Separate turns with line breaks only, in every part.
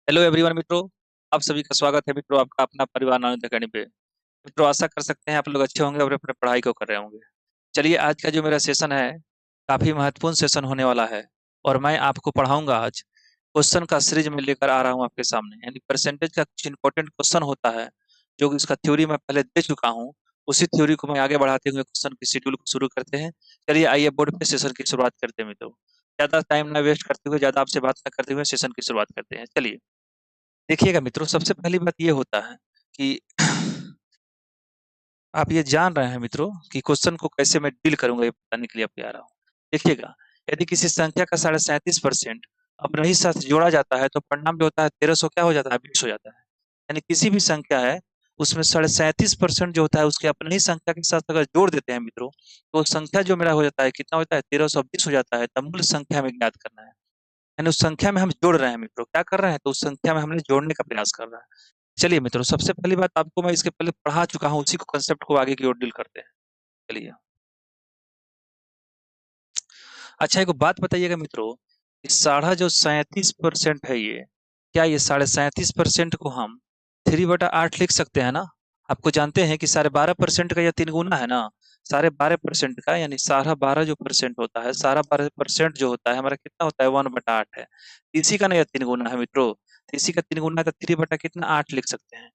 Hello everyone मित्रों। आप सभी का स्वागत है मित्रों, आपका अपना परिवार नानंद अकेडमी पे। मित्रों, आशा कर सकते हैं आप लोग अच्छे होंगे और अपने पढ़ाई को कर रहे होंगे। चलिए, आज का जो मेरा सेशन है काफी महत्वपूर्ण सेशन होने वाला है और मैं आपको पढ़ाऊंगा आज क्वेश्चन का सीरीज में लेकर आ रहा हूँ आपके सामने। यानी परसेंटेज का कुछ इंपॉर्टेंट क्वेश्चन होता है जो कि इसका थ्योरी मैं पहले दे चुका हूँ। उसी थ्योरी को मैं आगे बढ़ाते हुए क्वेश्चन की शेड्यूल को शुरू करते हैं। चलिए आइए बोर्ड पे सेशन की शुरुआत करते हैं मित्रों। ज्यादा टाइम ना वेस्ट करते हुए, ज्यादा आपसे बात न करते हुए सेशन की शुरुआत करते हैं। चलिए देखिएगा मित्रों, सबसे पहली बात ये होता है कि आप ये जान रहे हैं मित्रों कि क्वेश्चन को कैसे मैं डील करूंगा, ये बताने के लिए आपको आ रहा हूँ। देखिएगा, यदि किसी संख्या का 37.5% अपने ही साथ जोड़ा जाता है तो परिणाम जो होता है 1300 क्या हो जाता है, 20 हो जाता है। यानी किसी भी संख्या है उसमें 37.5% जो होता है उसके अपने ही संख्या के साथ अगर जोड़ देते हैं मित्रों, तो संख्या जो मेरा हो जाता है कितना होता है, 1320 हो जाता है। तब मूल संख्या में ज्ञात करना है। यानी उस संख्या में हम जोड़ रहे हैं मित्रों, क्या कर रहे हैं, तो उस संख्या में हमने जोड़ने का प्रयास कर रहा है। चलिए मित्रों, सबसे पहली बात आपको मैं इसके पहले पढ़ा चुका हूँ, उसी को कंसेप्ट को आगे की ओर डील करते हैं। चलिए, अच्छा एक बात बताइएगा मित्रों, इस 37.5% है ये, क्या ये 37.5% को हम 3/8 लिख सकते हैं ना? आपको जानते हैं कि 12.5% का यह 3 गुना है ना। 12.5% का यानी 12.5 जो परसेंट होता है, 12.5% जो होता है हमारा कितना होता है, 1/8 है। इसी का ना यह 3 गुना है मित्रों। इसी का 3 गुना का 3 बटा कितना, 8 लिख सकते हैं।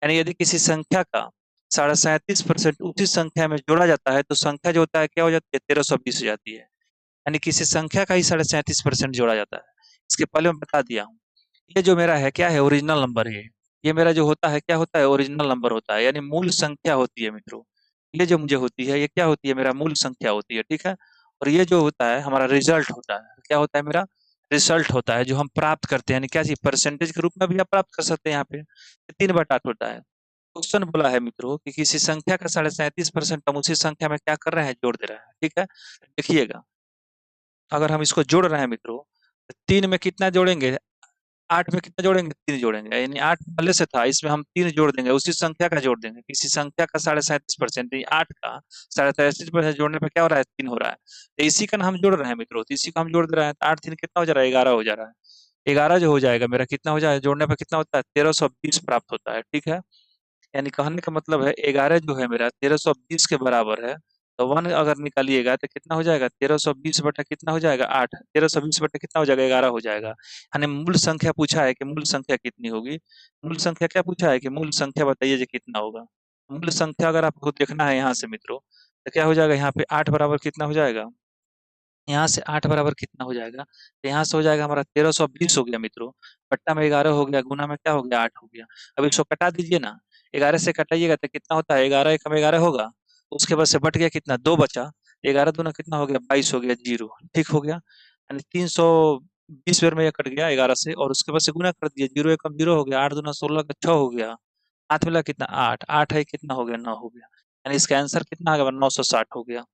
यानी यदि किसी संख्या का 37.5% उसी संख्या में जोड़ा जाता है तो संख्या जो होता है क्या हो जाती है, 1320 हो जाती है। यानी किसी संख्या का ही 37.5% जोड़ा जाता है। इसके पहले मैं बता दिया हूँ। ये जो मेरा है क्या है, ओरिजिनल नंबर है। ये मेरा जो होता है क्या होता है, ओरिजिनल नंबर होता है, यानी मूल संख्या होती है मित्रों। ये जो मुझे होती है ये क्या होती है, मेरा मूल संख्या होती है, ठीक है। और ये जो होता है हमारा रिजल्ट होता है, क्या होता है, मेरा रिजल्ट होता है जो हम प्राप्त करते हैं। यानी क्या चीज, परसेंटेज के रूप में भी आप प्राप्त कर सकते हैं। यहाँ पे 3/8 होता है। क्वेश्चन बोला है मित्रों कि किसी संख्या का 37.5% हम उसी संख्या में क्या कर रहे हैं, जोड़ दे रहे हैं, ठीक है। देखिएगा, अगर हम इसको जोड़ रहे हैं मित्रों, तो 3 में कितना जोड़ेंगे, 8 में कितना जोड़ेंगे, 3 जोड़ेंगे। यानी 8 पहले से था, इसमें हम 3 जोड़ देंगे, उसी संख्या का जोड़ देंगे। किसी संख्या का 37.5% 8 का 37.5% जोड़ने पर क्या हो रहा है, 3 हो रहा है। तो इसी का ना हम जोड़ रहे हैं मित्रों, तो इसी को हम जोड़ दे रहे हैं। तो 8 3 कितना हो जा रहा है, 11 हो जा रहा है। 11 जो हो जाएगा मेरा कितना हो जाएगा, जोड़ने पर कितना होता है, 1320 प्राप्त होता है, ठीक है। यानी कहने का मतलब है 11 जो है मेरा 1320 के बराबर है। तो 1 अगर निकालिएगा तो कितना हो जाएगा, 1320 बटा कितना हो जाएगा, 8। 1320 बटा कितना हो जाएगा, 11 हो जाएगा। यानी मूल संख्या पूछा है कि मूल संख्या कितनी होगी। मूल संख्या क्या पूछा है कि मूल संख्या बताइए जो कितना होगा। मूल संख्या अगर आपको देखना है यहाँ से मित्रों, तो क्या हो जाएगा, यहाँ पे 8 बराबर कितना हो जाएगा, यहाँ से 8 बराबर कितना हो जाएगा, तो यहाँ से हो जाएगा हमारा 1320 हो गया मित्रों। बट्टा में 11 हो गया, गुना में क्या हो गया, 8 हो गया। अब इसको कटा दीजिए ना, 11 से कटाइएगा तो कितना होता है, 11 एकम 11 होगा। उसके बाद से बट गया कितना, 2 बचा। 11 दूना कितना हो गया, 22 हो गया, जीरो। ठीक हो गया। यानी 320 बार में ये कट गया 11 से, और उसके बाद से गुना कर दिया, जीरो एकम जीरो हो गया, 8 दूना 16 का 6 हो गया। हाथ मिला कितना, 8 8 है कितना हो गया, 9 हो गया। यानी इसका आंसर कितना आ गया, 960 हो गया।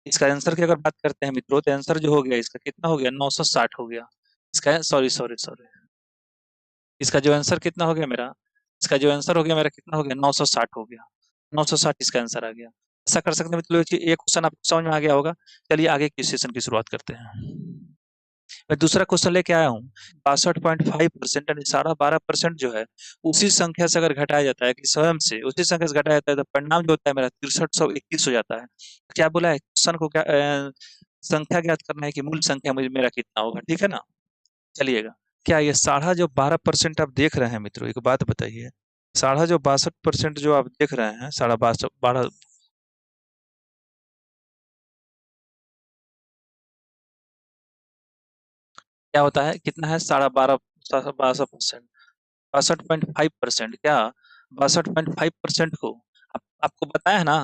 इसका आंसर की अगर बात करते हैं मित्रों, तो आंसर जो हो गया इसका कितना हो गया, 960 हो गया। इसका सॉरी सॉरी सॉरी, इसका जो आंसर कितना हो गया मेरा, इसका जो आंसर हो गया मेरा कितना हो गया, 960 हो गया। 960 इसका आंसर आ गया। ऐसा कर सकते हैं मतलब कि ये क्वेश्चन आपको समझ में आ गया होगा। चलिए आगे की सेशन की शुरुआत करते हैं। मैं दूसरा क्वेश्चन लेके आया हूँ। 62.5% यानी 12.5% जो है उसी संख्या से अगर घटाया जाता है, कि स्वयं से उसी संख्या से घटाया जाता है, तो परिणाम जो होता है मेरा 6321 हो जाता है। क्या बोला है, क्वेश्चन को क्या संख्या ज्ञात करना है कि मूल संख्या मुझे मेरा कितना होगा, ठीक है ना। चलिएगा, क्या ये 12.5% आप देख रहे हैं मित्रों, एक बात बताइए। 62% जो आप देख रहे हैं, 12.5 क्या होता है, कितना है, 12.5%। 62.5%, क्या 62.5% को आपको बताया है ना।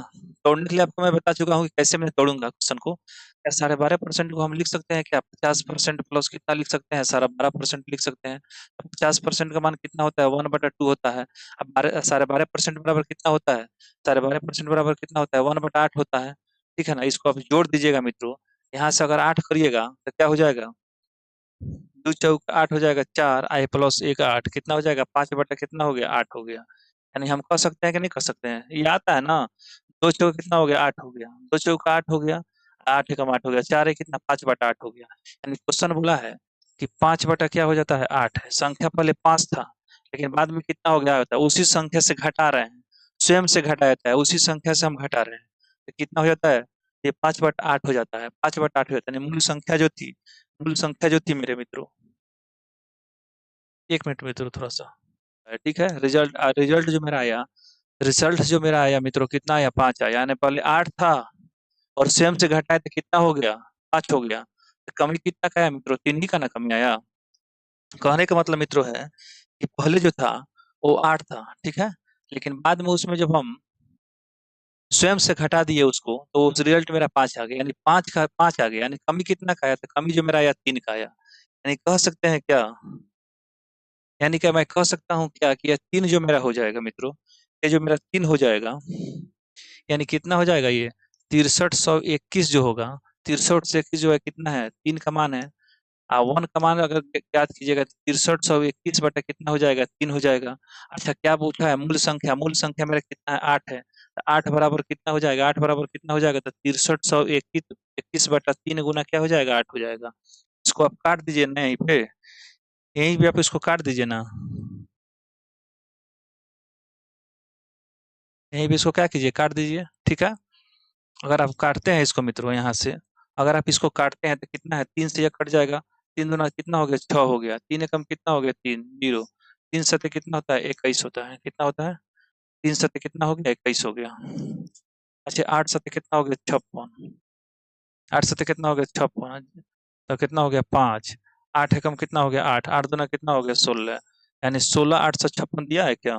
तोड़ने के लिए आपको मैं बता चुका हूँ कि कैसे मैं तोड़ूंगा क्वेश्चन को। क्या 12.5% को हम लिख सकते हैं, क्या 50% प्लस कितना लिख सकते हैं, 12.5% लिख सकते हैं। 50% का मान कितना होता है, 1/2 होता है। अब 12.5% बराबर कितना होता है, 12.5% बराबर कितना होता है, 1/8 होता है। ठीक है ना, इसको आप जोड़ दीजिएगा मित्रों। यहाँ से अगर 8 करिएगा तो क्या हो जाएगा, 2 चौक 8 हो जाएगा, 4 आई प्लस 1 8 कितना हो जाएगा, 5 बटा कितना हो गया, 8 हो गया। यानी हम कह सकते हैं कि नहीं कर सकते हैं, ये आता है ना। 2 चौक कितना हो गया, 8 हो गया। 2 चौक 8 हो गया, 8 एकम 8 हो गया, 4 है कितना, 5/8 हो गया। यानी क्वेश्चन बोला है कि 5 बटा क्या हो जाता है 8 है। संख्या पहले 5 था, लेकिन बाद में कितना हो गया होता है, उसी संख्या से घटा रहे हैं, स्वयं से घटा जाता है, उसी संख्या से हम घटा रहे हैं, तो कितना हो जाता है, ये 5/8 हो जाता है, 5/8 हो जाता है। मूल संख्या जो थी मेरे मित्रों, 1 मिनट मित्रों थोड़ा सा, ठीक है। रिजल्ट जो मेरा आया मित्रों, कितना आया, 5 आया, यानी पहले 8 था और स्वयं से घटाए तो कितना हो गया, 5 हो गया। तो कमी कितना का है मित्रों, 3 ही का ना कमी आया। कहने का मतलब मित्रों है कि पहले जो था वो 8 था, ठीक है, लेकिन बाद में उसमें जब हम स्वयं से घटा दिए उसको, तो उस रिजल्ट मेरा 5 आ गया, यानी 5 आ गया, यानी कमी कितना का आया, तो कमी जो मेरा आया 3 का आया। यानी कह सकते हैं क्या, यानी क्या मैं कह सकता हूँ क्या कि यह 3 जो मेरा हो जाएगा मित्रों, ये जो मेरा 3 हो जाएगा, यानी कितना हो जाएगा ये, 6321 जो होगा, 6321 जो है कितना है, 3 का मान है। 1 का मान अगर याद कीजिएगा, 6321 बटा कितना हो जाएगा, 3 हो जाएगा। अच्छा क्या पूछा है, मूल संख्या मेरा कितना है, 8 है, तो 8 बराबर कितना हो जाएगा, 8 बराबर कितना हो जाएगा, तो 6321 गुना क्या हो जाएगा, 8 हो जाएगा। इसको आप काट दीजिए ना यहीं पे आप इसको काट दीजिए ना, यहीं भी इसको क्या कीजिए, काट दीजिए, ठीक है। अगर आप काटते हैं इसको मित्रों यहाँ से, अगर आप इसको काटते हैं तो कितना है, 3 से यह कट जाएगा, 3 दूना कितना हो गया, 6 हो गया, 3 एकम कितना हो गया, 3 जीरो, 3 सत्ते कितना होता है, 21 होता है, कितना होता है, 3 सत्ते कितना हो गया, 21 हो गया। अच्छा 8 सत्ते कितना हो गया, 56, 8 सत्ते कितना हो गया, 56, तो कितना हो गया, 5, 8 एकम कितना हो गया, 8, 8 दूना कितना हो गया, 16, यानी 16/856 दिया है क्या,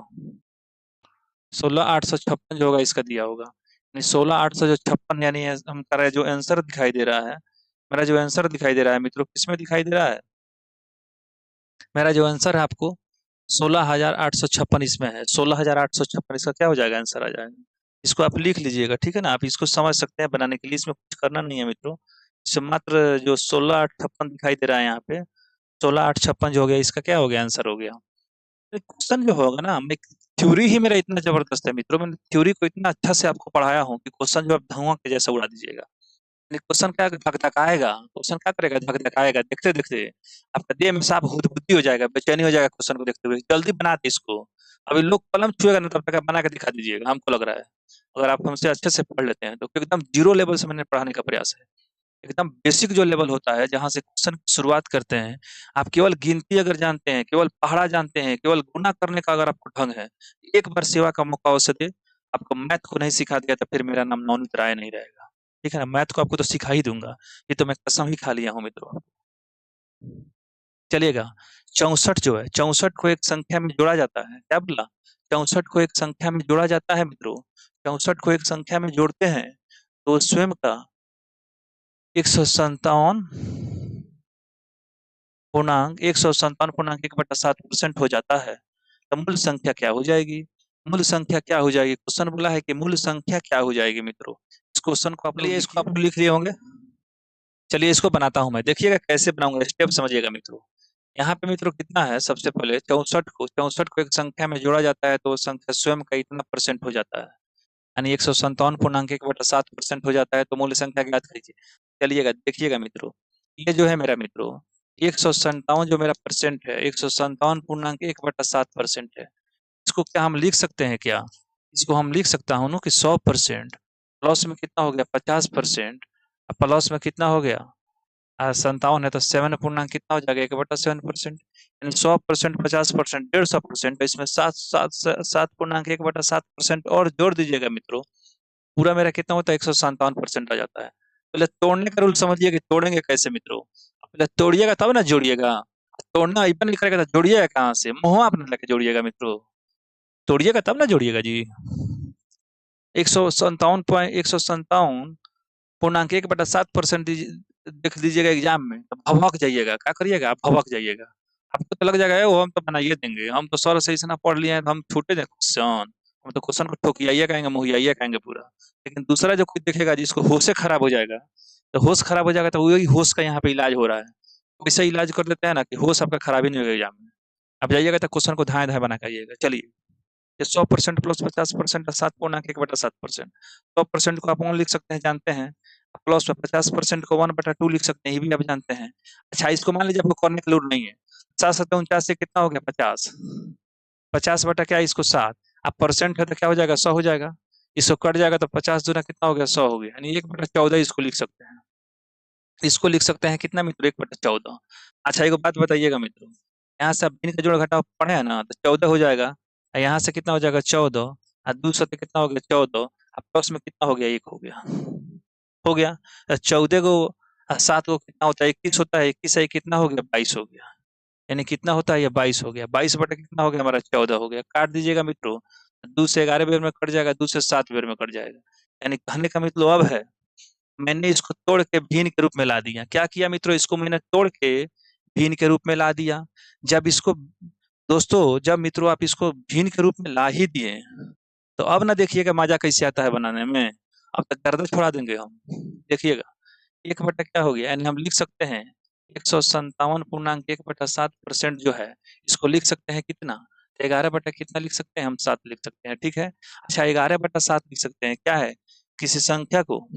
16/856 जो होगा इसका दिया होगा, यानी 16/856, यानी हम कर रहे जो आंसर दिखाई दे रहा है, मेरा जो आंसर दिखाई दे रहा है मित्रों, किसमें दिखाई दे रहा है, मेरा जो आंसर है आपको 16,856 इसमें है, 16,856 इसका क्या हो जाएगा, आंसर आ जाएगा। इसको आप लिख लीजिएगा, ठीक है ना, आप इसको समझ सकते हैं बनाने के लिए, इसमें कुछ करना नहीं है मित्रों। इसमें मात्र जो 16,856 दिखाई दे रहा है यहाँ पे, 16,856 जो हो गया, इसका क्या हो गया, आंसर हो गया। क्वेश्चन जो होगा ना, मैं थ्योरी ही मेरा इतना जबरदस्त है मित्रों, मैंने थ्योरी को इतना अच्छा से आपको पढ़ाया हूँ कि क्वेश्चन जो आप धुआं के जैसा उड़ा दीजिएगा। क्वेश्चन क्या धकधकाएगा, क्वेश्चन क्या करेगा, धकधकाएगा, देखते देखते आपका देह में साफ हुदबुदी हो जाएगा, बेचैनी हो जाएगा क्वेश्चन को देखते हुए, जल्दी बना दे इसको। अभी लोग कलम छुएगा ना, तब तक आप बना के दिखा दीजिएगा, हमको लग रहा है अगर आप हमसे अच्छे से पढ़ लेते हैं तो, एकदम जीरो लेवल से मैंने पढ़ाने का प्रयास है। एकदम बेसिक जो लेवल होता है, जहां से क्वेश्चन की शुरुआत करते हैं, आप केवल गिनती अगर जानते हैं, केवल पहाड़ा जानते हैं, केवल गुना करने का अगर आपको ढंग है, एक बार सेवा का मौका अवश्य दे। आपको मैथ को नहीं सिखा दिया तो फिर मेरा नाम नवनीत राय नहीं रहेगा, ठीक है ना, मैथ को आपको तो सिखा ही दूंगा, ये तो मैं कसम ही खा लिया हूँ मित्रों। चलिएगा, 64 जो है, 64 को एक संख्या में जोड़ा जाता है, क्या बोला, 64 को एक संख्या में जोड़ा जाता है मित्रों, 64 को एक संख्या में जोड़ते हैं तो स्वयं का 157 पूर्णांक 157.1/7% हो जाता है, तो मूल संख्या क्या हो जाएगी, मूल संख्या क्या हो जाएगी, क्वेश्चन बोला है कि मूल संख्या क्या हो जाएगी मित्रों। इस क्वेश्चन को आप लोग इसको आप लिख लिए होंगे। चलिए इसको बनाता हूं मैं, देखिएगा कैसे बनाऊंगा, स्टेप समझिएगा मित्रों। यहाँ पे मित्रों कितना है, सबसे पहले 64 को एक संख्या में जोड़ा जाता है तो वो संख्या स्वयं का इतना परसेंट हो जाता है, यानी 157.1/7% हो जाता है, तो मूल संख्या ज्ञात कीजिए। चलिएगा देखिएगा मित्रों, ये जो है मेरा मित्रों 157 जो मेरा परसेंट है, 157.1/7% है। इसको क्या हम लिख सकते हैं क्या, इसको हम लिख सकता हूँ ना कि 100%, प्लस में कितना हो गया 50%, प्लस में कितना हो गया 57 है, तो 7 पूर्णांक कितना हो जाएगा 1/7%, यानी 100%, 50%, 150%, इसमें 7 पूर्णांक 1/7% और जोड़ दीजिएगा मित्रों, पूरा मेरा कितना होता है 157% आ जाता है। पहले तोड़ने का रूल समझिए कि तोड़ेंगे कैसे मित्रों, पहले तोड़िएगा तब ना जोड़िएगा, तोड़ना इतना लिख करेगा तो जोड़िएगा कहाँ से, मुंह आप ना लेके जोड़िएगा मित्रों, तोड़िएगा तब ना जोड़िएगा जी। 157.1/7% देख लीजिएगा एग्जाम में तो भवक जाइएगा, क्या करिएगा आप, भवक जाइएगा, आपको तो लग जाएगा वो हम तो बनाइए देंगे, हम तो सर सही से ना पढ़ लिए हैं तो हम छूटे थे क्वेश्चन, हम तो क्वेश्चन को ठोकियाइए कहेंगे, मुहियाइए कहेंगे पूरा। लेकिन दूसरा जो कोई देखेगा जिसको होशे खराब हो जाएगा, तो होश खराब हो जाएगा, तो वही होश का यहाँ पे इलाज हो रहा है, वैसे इलाज कर देते हैं ना कि होश आपका खराब ही नहीं होगा एग्जाम में। आप जाइएगा तो क्वेश्चन को धाए धाए बना के आइएगा। चलिए ये 100% प्लस 50% 7.1/7%। 100% को आप 1 लिख सकते हैं, जानते हैं। प्लस में 50% को 1/2 लिख सकते हैं, ये भी आप जानते हैं। अच्छा, इसको मान लीजिए आपको करने की लोड नहीं है। 7×7 से कितना हो गया? 50। 50 बटा क्या है? इसको 7। अब परसेंट है तो क्या हो जाएगा? 100 हो जाएगा। इसको कट जाएगा तो 50 दूना कितना हो गया? 100 हो गया। यानी 1/14 इसको लिख सकते हैं। इसको लिख सकते हैं कितना मित्रों? 1/14। अच्छा, एक बात बताइएगा मित्रों, यहाँ से आप भिन्न का जोड़ घटाव पढ़े हैं ना, तो 14 हो जाएगा। और यहाँ से कितना हो जाएगा? 14। और 2 से कितना हो गया? 14। अब प्लस में कितना हो गया? 1 हो गया। हो गया। 14 को 7 को कितना होता है? 21 होता है। 21 से कितना हो गया? 22 हो गया। यानी कितना होता है? ये 22 हो गया। 22 बटा कितना हो गया हमारा? 14 हो गया। काट दीजिएगा मित्रों। 2 से 11 बेर में कट जाएगा, 2 से 7 बेर में कट जाएगा। यानी कहने का मतलब अब है, मैंने इसको तोड़ के भिन्न के रूप में ला दिया। क्या किया मित्रों? इसको मैंने तोड़ के भिन्न के रूप में ला दिया। जब इसको दोस्तों, जब मित्रों आप इसको भिन्न के रूप में ला ही दिए, तो अब ना देखिएगा मजा कैसे आता है बनाने में। अब तक दर्द छोड़ा देंगे हम। देखिएगा, 1 बटा क्या हो गया? यानी हम लिख सकते हैं 157.1/7% जो है, इसको लिख सकते हैं कितना? 11 बटा कितना लिख सकते हैं हम? 7 लिख सकते हैं, ठीक है। अच्छा, 11/7 लिख सकते हैं। क्या है? किसी संख्या को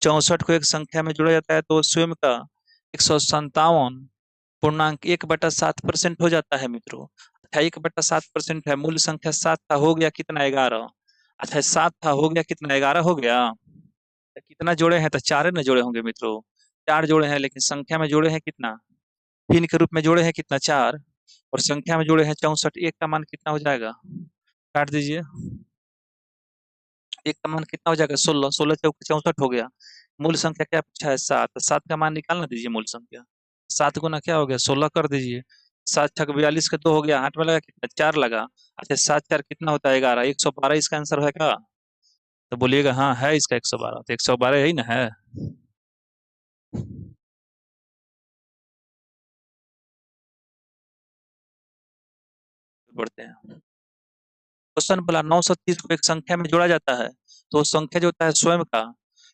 64 को एक संख्या में जोड़ा जाता है तो स्वयं का 157.1/7% हो जाता है मित्रों। अच्छा, 1/7% है, मूल संख्या 7 था, हो गया कितना? 11। अच्छा, 7 था, हो गया कितना? 11 हो गया। तो कितना जोड़े हैं? तो 4 ना जोड़े होंगे मित्रों। 4 जोड़े हैं, लेकिन संख्या में जोड़े हैं कितना? भिन्न के रूप में जोड़े हैं कितना? 4। और संख्या में जोड़े हैं 64। एक का मान कितना हो जाएगा? काट दीजिए। एक का मान कितना हो जाएगा? 16। 16 चौक 64 हो गया। मूल संख्या क्या पूछा है? 7। 7 का मान निकालना दीजिए मूल संख्या। 7 गुना क्या हो गया? 16 कर दीजिए। 7×6 42 का 2 हो गया। 8 में लगा कितना? 4 लगा। अच्छा, 7×4 कितना होता है? 11। 112 इसका आंसर है क्या? तो बोलिएगा हाँ है इसका 112। तो 112 यही ना है। बढ़ते हैं। क्वेश्चन बोला 930 को एक संख्या में जोड़ा जाता है तो वो संख्या जो होता है स्वयं का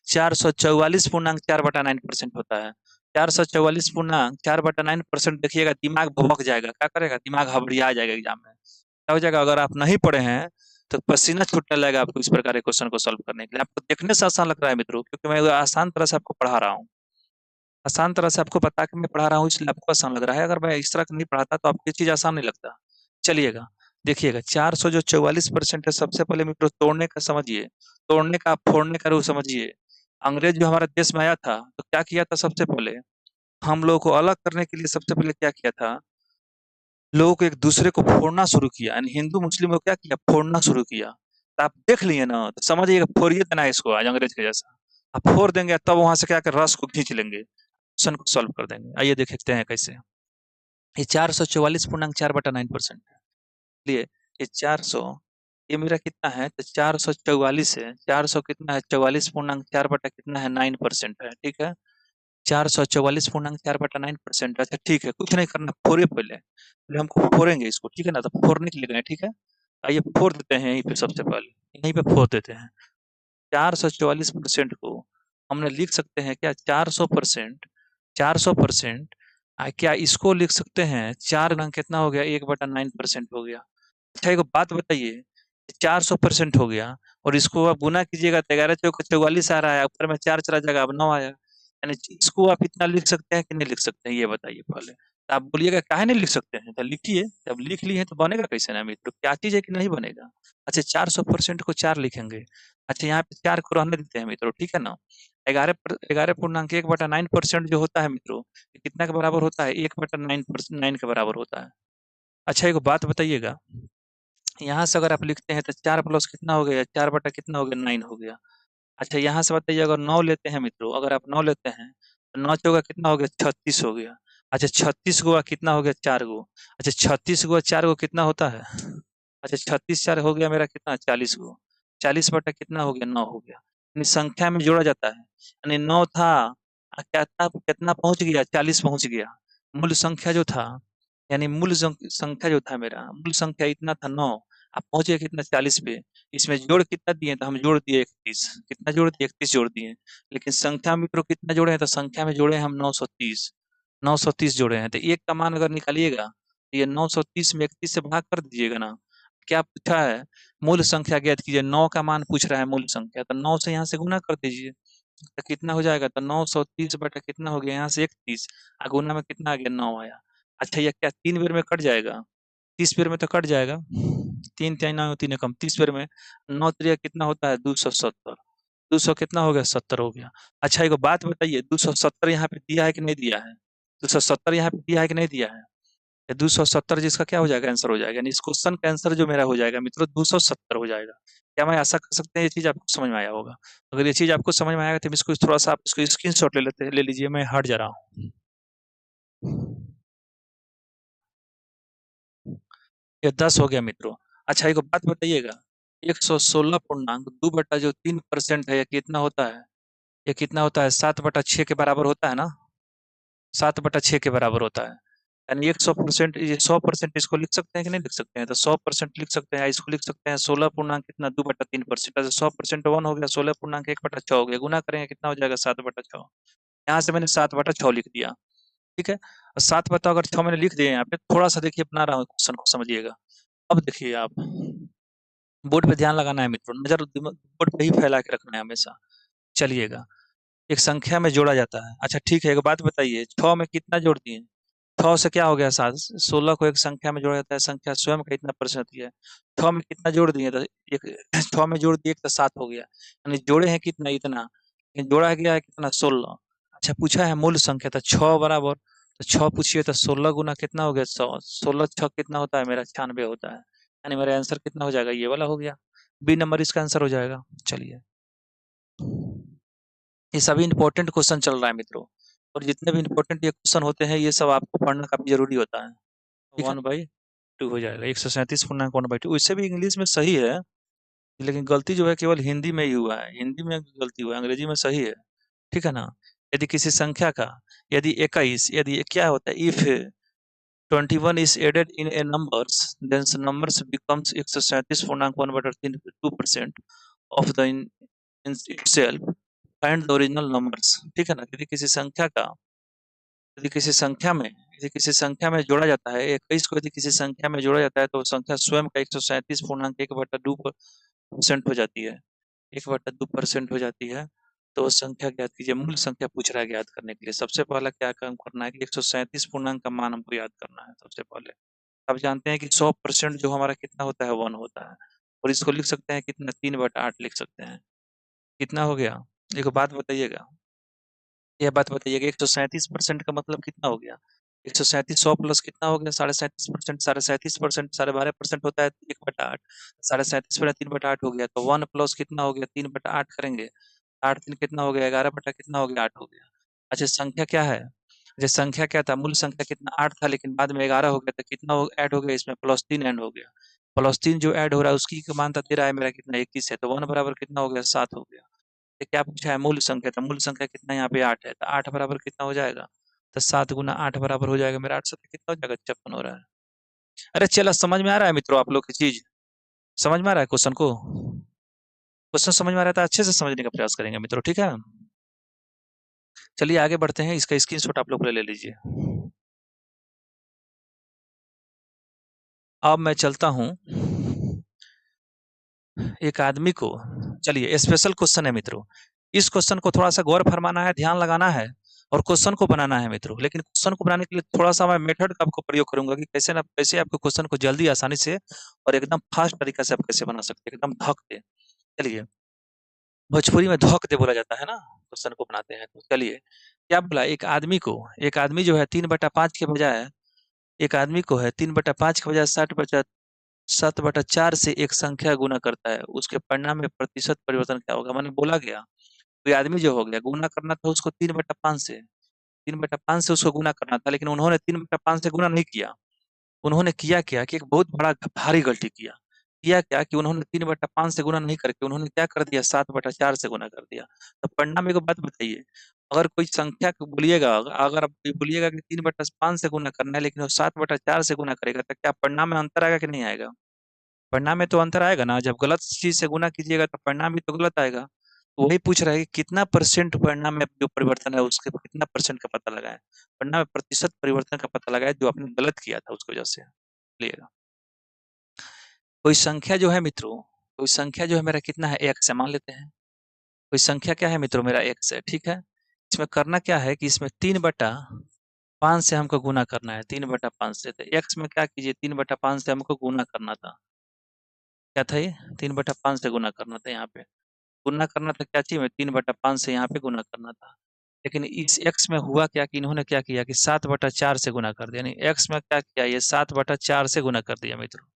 444.4/9% होता है। 444.4/9%। देखिएगा दिमाग भभक जाएगा। क्या करेगा? दिमाग घबरिया जाएगा एग्जाम में। क्या हो जाएगा? अगर आप नहीं पढ़े हैं तो पसीना छूटने लगेगा आपको इस प्रकार के क्वेश्चन को सॉल्व करने के लिए। आपको देखने से आसान लग रहा है मित्रों, क्योंकि मैं आसान तरह से आपको पढ़ा रहा हूँ। आसान तरह से आपको बता के मैं पढ़ा रहा हूँ, इसलिए आपको आसान लग रहा है। अगर मैं इस तरह नहीं पढ़ाता तो आपको ये चीज आसान नहीं लगता। चलिएगा, देखिएगा 400 जो 44% है, सबसे पहले मित्रों तोड़ने का समझिए। तोड़ने का, फोड़ने का रूप समझिए। अंग्रेज जो हमारे देश में आया था तो क्या किया था? सबसे पहले हम लोगों को अलग करने के लिए सबसे पहले क्या किया था? लोगों को एक दूसरे को फोड़ना शुरू किया। यानी हिंदू मुस्लिम को क्या किया? फोड़ना शुरू किया। तो आप देख लिए ना, तो समझिएगा फोड़िए देना है इसको आज अंग्रेज के जैसा। आप फोड़ देंगे तब वहां से क्या कर रस को खींच लेंगे, क्वेश्चन को सॉल्व कर देंगे। आइए देखते हैं कैसे। ये 444.4/9% है। लिए ये 400, ये मेरा कितना है? तो 444 है। 400 कितना है? 44.4 बटा कितना है? 9% है, ठीक है। 444.4/9%। अच्छा ठीक है, कुछ नहीं करना, फोड़िए पहले। पहले हमको फोड़ेंगे इसको, ठीक है ना। तो फोड़ने के लिए गए, ठीक है। आइए फोड़ देते हैं यहीं पे, सबसे पहले यहीं पे फोड़ देते हैं। 444% को हमने लिख सकते हैं क्या? 400%। 400%। क्या इसको लिख सकते हैं? 4 गुना कितना हो गया? 1/9% हो गया। अच्छा, एक बात बताइए, 400% हो गया और इसको आप गुना कीजिएगा तो 11×4 = 44 आ रहा है। ऊपर में 4 चला जाएगा, अब 9 आया। यानी इसको आप इतना लिख सकते हैं कि नहीं लिख सकते हैं? ये बताइए पहले। तो आप बोलिएगा काहे नहीं लिख सकते हैं? तो लिखिए। जब लिख लिए हैं तो बनेगा कैसे ना मित्रों? क्या चीज है कि नहीं बनेगा? अच्छा, 400% को 4 लिखेंगे। अच्छा, यहाँ पे 4 को रहने देते हैं मित्रों, ठीक है ना। 11.1/9% जो होता है मित्रों, ये कितना के बराबर होता है? 1/9%, 9 के बराबर होता है। अच्छा, एक बात बताइएगा, यहाँ से अगर आप लिखते हैं तो 4 प्लस कितना हो गया? 4 बटा कितना हो गया? 9 हो गया। अच्छा, यहाँ से बताइए, अगर 9 लेते हैं मित्रों, अगर आप 9 लेते हैं तो 9 चौका कितना हो गया? 36 हो गया। अच्छा, 36 गुआ कितना हो गया? 4 गो। अच्छा, 36 गुआ 4 गो कितना होता है? अच्छा, 36 4 हो गया मेरा कितना? 40 गो। 40 बटा कितना हो गया? 9 हो गया। यानी संख्या में जोड़ा जाता है। यानी 9 था, कितना कितना पहुंच गया? 40 पहुंच गया। मूल संख्या जो था, यानी मूल संख्या जो था, मेरा मूल संख्या इतना था 9। आप पहुंचे कितना? 40 पे। इसमें जोड़ कितना दिए? तो हम जोड़ दिए 31। कितना जोड़ दिए? 31 जोड़ दिए। लेकिन संख्या मित्रों कितना जोड़े हैं? तो संख्या में जोड़े हैं हम 930। 930 जोड़े हैं। तो एक का मान अगर निकालिएगा तो ये 930 में 31 से भाग कर दीजिएगा ना, क्या पूछा है? मूल संख्या ज्ञात कीजिए। 9 का मान पूछ रहा है मूल संख्या, तो 9 से यहाँ से गुना कर दीजिए, तो कितना हो जाएगा? तो 930 बटा कितना हो गया? यहाँ से 31, गुना में कितना आ गया? 9 आया। अच्छा, ये क्या 3 बेर में कट जाएगा? 30 बेर में तो कट जाएगा। 3 3 9 3 कम, 30 बेर में 9 त्रिया कितना होता है? 270। 200 कितना हो गया? 70 हो गया। अच्छा, एक बात बताइए, 270 यहाँ पे दिया है कि नहीं दिया है? 270 यहाँ पे दिया है कि नहीं दिया है? 270 जिसका क्या हो जाएगा? आंसर हो जाएगा। यानी इस क्वेश्चन का आंसर जो मेरा हो जाएगा मित्रों 270 हो जाएगा। क्या मैं ऐसा कर सकते हैं? ये चीज आपको समझ में आया होगा? अगर ये चीज आपको समझ में आएगा तो इसको थोड़ा सा आप इसको स्क्रीनशॉट ले लीजिए। मैं हट जा रहा हूँ। ये 10 हो गया मित्रों। अच्छा, एक बात बताइएगा, 116.2 बटा जो 3% है, ये कितना होता है? ये कितना होता है? 7/6 के बराबर होता है ना? 7/6 के बराबर होता है। यानी 100%, ये 100% इसको लिख सकते हैं कि नहीं लिख सकते हैं? तो 100% लिख सकते हैं। इसको लिख सकते हैं 16 पूर्णांक कितना? 2/3%। 100% 1 हो गया, 16 पूर्णांक 1/6 हो गया, गुना करेंगे कितना हो जाएगा? 7/6। यहाँ से मैंने 7/6 लिख दिया। ठीक है, और 7 बता अगर 6 मैंने लिख दिया यहाँ पे, थोड़ा सा देखिए बना रहा हूँ क्वेश्चन को, समझिएगा। अब देखिए आप, बोर्ड पे ध्यान लगाना है मित्रों, नजर बोर्ड पे ही फैला के रखना है हमेशा। चलिएगा, एक संख्या में जोड़ा जाता है। अच्छा ठीक है, एक बात बताइए, 6 में कितना जोड़ दिए? 6 से क्या हो गया? 7। 16 को एक संख्या में जोड़ा जाता है, संख्या स्वयं का इतना प्रतिशत है। 6 में कितना जोड़ दिए? तो एक 6 में जोड़ दिए तो 7 हो गया। यानी जोड़े हैं कितना? इतना। लेकिन जोड़ा गया है कितना? 16। अच्छा, पूछा है मूल संख्या, तो 6 बराबर, तो 6 पूछिए तो 16 गुना कितना हो गया? 100। 16 6 कितना होता है मेरा? 96 होता है। यानी मेरा आंसर कितना हो जाएगा? ये वाला हो गया। बी नंबर इसका आंसर हो जाएगा। चलिए, ये सभी इंपॉर्टेंट क्वेश्चन चल रहा है मित्रों, और जितने भी इंपॉर्टेंट ये क्वेश्चन होते हैं ये सब आपको पढ़ना काफी जरूरी होता है। ठीक है, 1/2 हो जाएगा। 137.1/2 इससे भी इंग्लिश में सही है, लेकिन गलती जो है केवल हिंदी में ही हुआ है। हिंदी में गलती हुआ है, अंग्रेजी में सही है। ठीक है ना? यदि किसी संख्या का, यदि 21, यदि क्या होता है, if 21 is added in a numbers, then the numbers becomes 137.1/2% of the in itself, find the original numbers। ठीक है ना? यदि किसी संख्या में, यदि किसी संख्या में जोड़ा जाता है, 21 को यदि किसी संख्या में जोड़ा जाता है, तो संख्या स्वयं का 137.1/2% हो जाती है। 1/2% हो जाती है। तो वो संख्या ज्ञात कीजिए। मूल संख्या पूछ रहा है ज्ञात करने के लिए। सबसे पहला क्या काम करना है कि 137 पूर्णांक का मान हमको याद करना है सबसे पहले। आप जानते हैं कि 100% जो हमारा कितना होता है? 1 होता है। और इसको लिख सकते हैं कितना? 3/8 लिख सकते हैं। कितना हो गया? एक बात बताइएगा, यह बात बताइएगा, 137% का मतलब कितना हो गया? 137 100 प्लस कितना हो गया? 37.5%। 37.5% 12.5% होता है 1/8। 37 बटा 3/8 हो गया, तो 1 प्लस कितना हो गया? 3/8 करेंगे, 8 3 कितना हो गया? 11 बटा कितना हो गया? 8 हो गया। अच्छा, संख्या क्या है? अच्छा, संख्या क्या था? मूल संख्या कितना? 8 था, लेकिन बाद में 11 हो गया, तो कितना ऐड हो गया इसमें? +3 ऐड हो गया। +3 जो ऐड हो रहा है उसकी मान था दे रहा है मेरा कितना? 21 है, तो 1 बराबर कितना हो गया? 7 हो गया। ये क्या पूछा है? मूल संख्या। तो मूल संख्या कितना? यहाँ पे 8 है, तो 8 बराबर कितना हो जाएगा? तो 7 गुना 8 बराबर हो जाएगा मेरा 8 से कितना हो जाएगा? 56 हो रहा है। अरे चलो, समझ में आ रहा है मित्रों आप लोग की चीज? समझ में आ रहा है क्वेश्चन को? क्वेश्चन समझ में आ रहा था? अच्छे से समझने का प्रयास करेंगे मित्रों, ठीक है? चलिए आगे बढ़ते हैं, इसका स्क्रीनशॉट आप लोग ले लीजिए। अब मैं चलता हूं एक आदमी को। चलिए, स्पेशल क्वेश्चन है मित्रों। इस क्वेश्चन को थोड़ा सा गौर फरमाना है, ध्यान लगाना है, और क्वेश्चन को बनाना है मित्रों। लेकिन क्वेश्चन को बनाने के लिए थोड़ा सा मैं मेथड का आपको प्रयोग करूंगा कि कैसे ना कैसे आपको क्वेश्चन को जल्दी आसानी से और एकदम फास्ट तरीका से आप कैसे बना सकते हैं, एकदम धक दे। चलिए, भोजपुरी में धक दे बोला जाता है ना क्वेश्चन को बनाते हैं। तो चलिए, क्या बोला? एक आदमी जो है 3/5 के बजाय, एक आदमी को है 3/5 के बजाय 7/4 से एक संख्या गुना करता है, उसके परिणाम में प्रतिशत परिवर्तन क्या होगा? मैंने बोला गया, कोई आदमी जो हो गया, गुना करना था उसको 3/5 से, 3/5 से उसको गुना करना था, लेकिन उन्होंने 3/5 से गुना नहीं किया। उन्होंने किया क्या कि एक बहुत बड़ा भारी गलती किया। किया क्या कि उन्होंने 3/5 से गुना नहीं करके उन्होंने क्या कर दिया? 7/4 से गुना कर दिया। तो परिणाम में एक बात बताइए, अगर कोई संख्या को बोलिएगा, अगर आप कोई बोलिएगा कि 3/5 से गुना करना है, लेकिन वो 7/4 से गुना करेगा, तो क्या परिणाम में अंतर आएगा कि नहीं आएगा? परिणाम में तो अंतर आएगा ना। जब गलत चीज से गुना कीजिएगा तो परिणाम भी तो गलत आएगा। तो वही पूछ रहा है कि कितना परसेंट परिणाम में जो परिवर्तन है उसके कितना परसेंट का पता लगाए, परिणाम में प्रतिशत परिवर्तन का पता लगाए जो आपने गलत किया था उसकी वजह से। चलिएगा, कोई संख्या जो है मित्रों, कोई संख्या जो है मेरा कितना है, x है मान लेते हैं। कोई संख्या क्या है मित्रों, मेरा x है, ठीक है। इसमें करना क्या है कि इसमें 3/5 से हमको गुना करना है, 3/5 से। तो x में क्या कीजिए, 3/5 से हमको गुना करना था। क्या था ये, 3/5 से गुना करना था। यहाँ पे गुना करना था क्या चीज में, 3/5 से यहाँ पे गुना करना था। लेकिन इस x में हुआ क्या कि इन्होंने क्या किया कि 7/4 से गुना कर दिया। यानी x में क्या किया, ये 7/4 से गुना कर दिया मित्रों।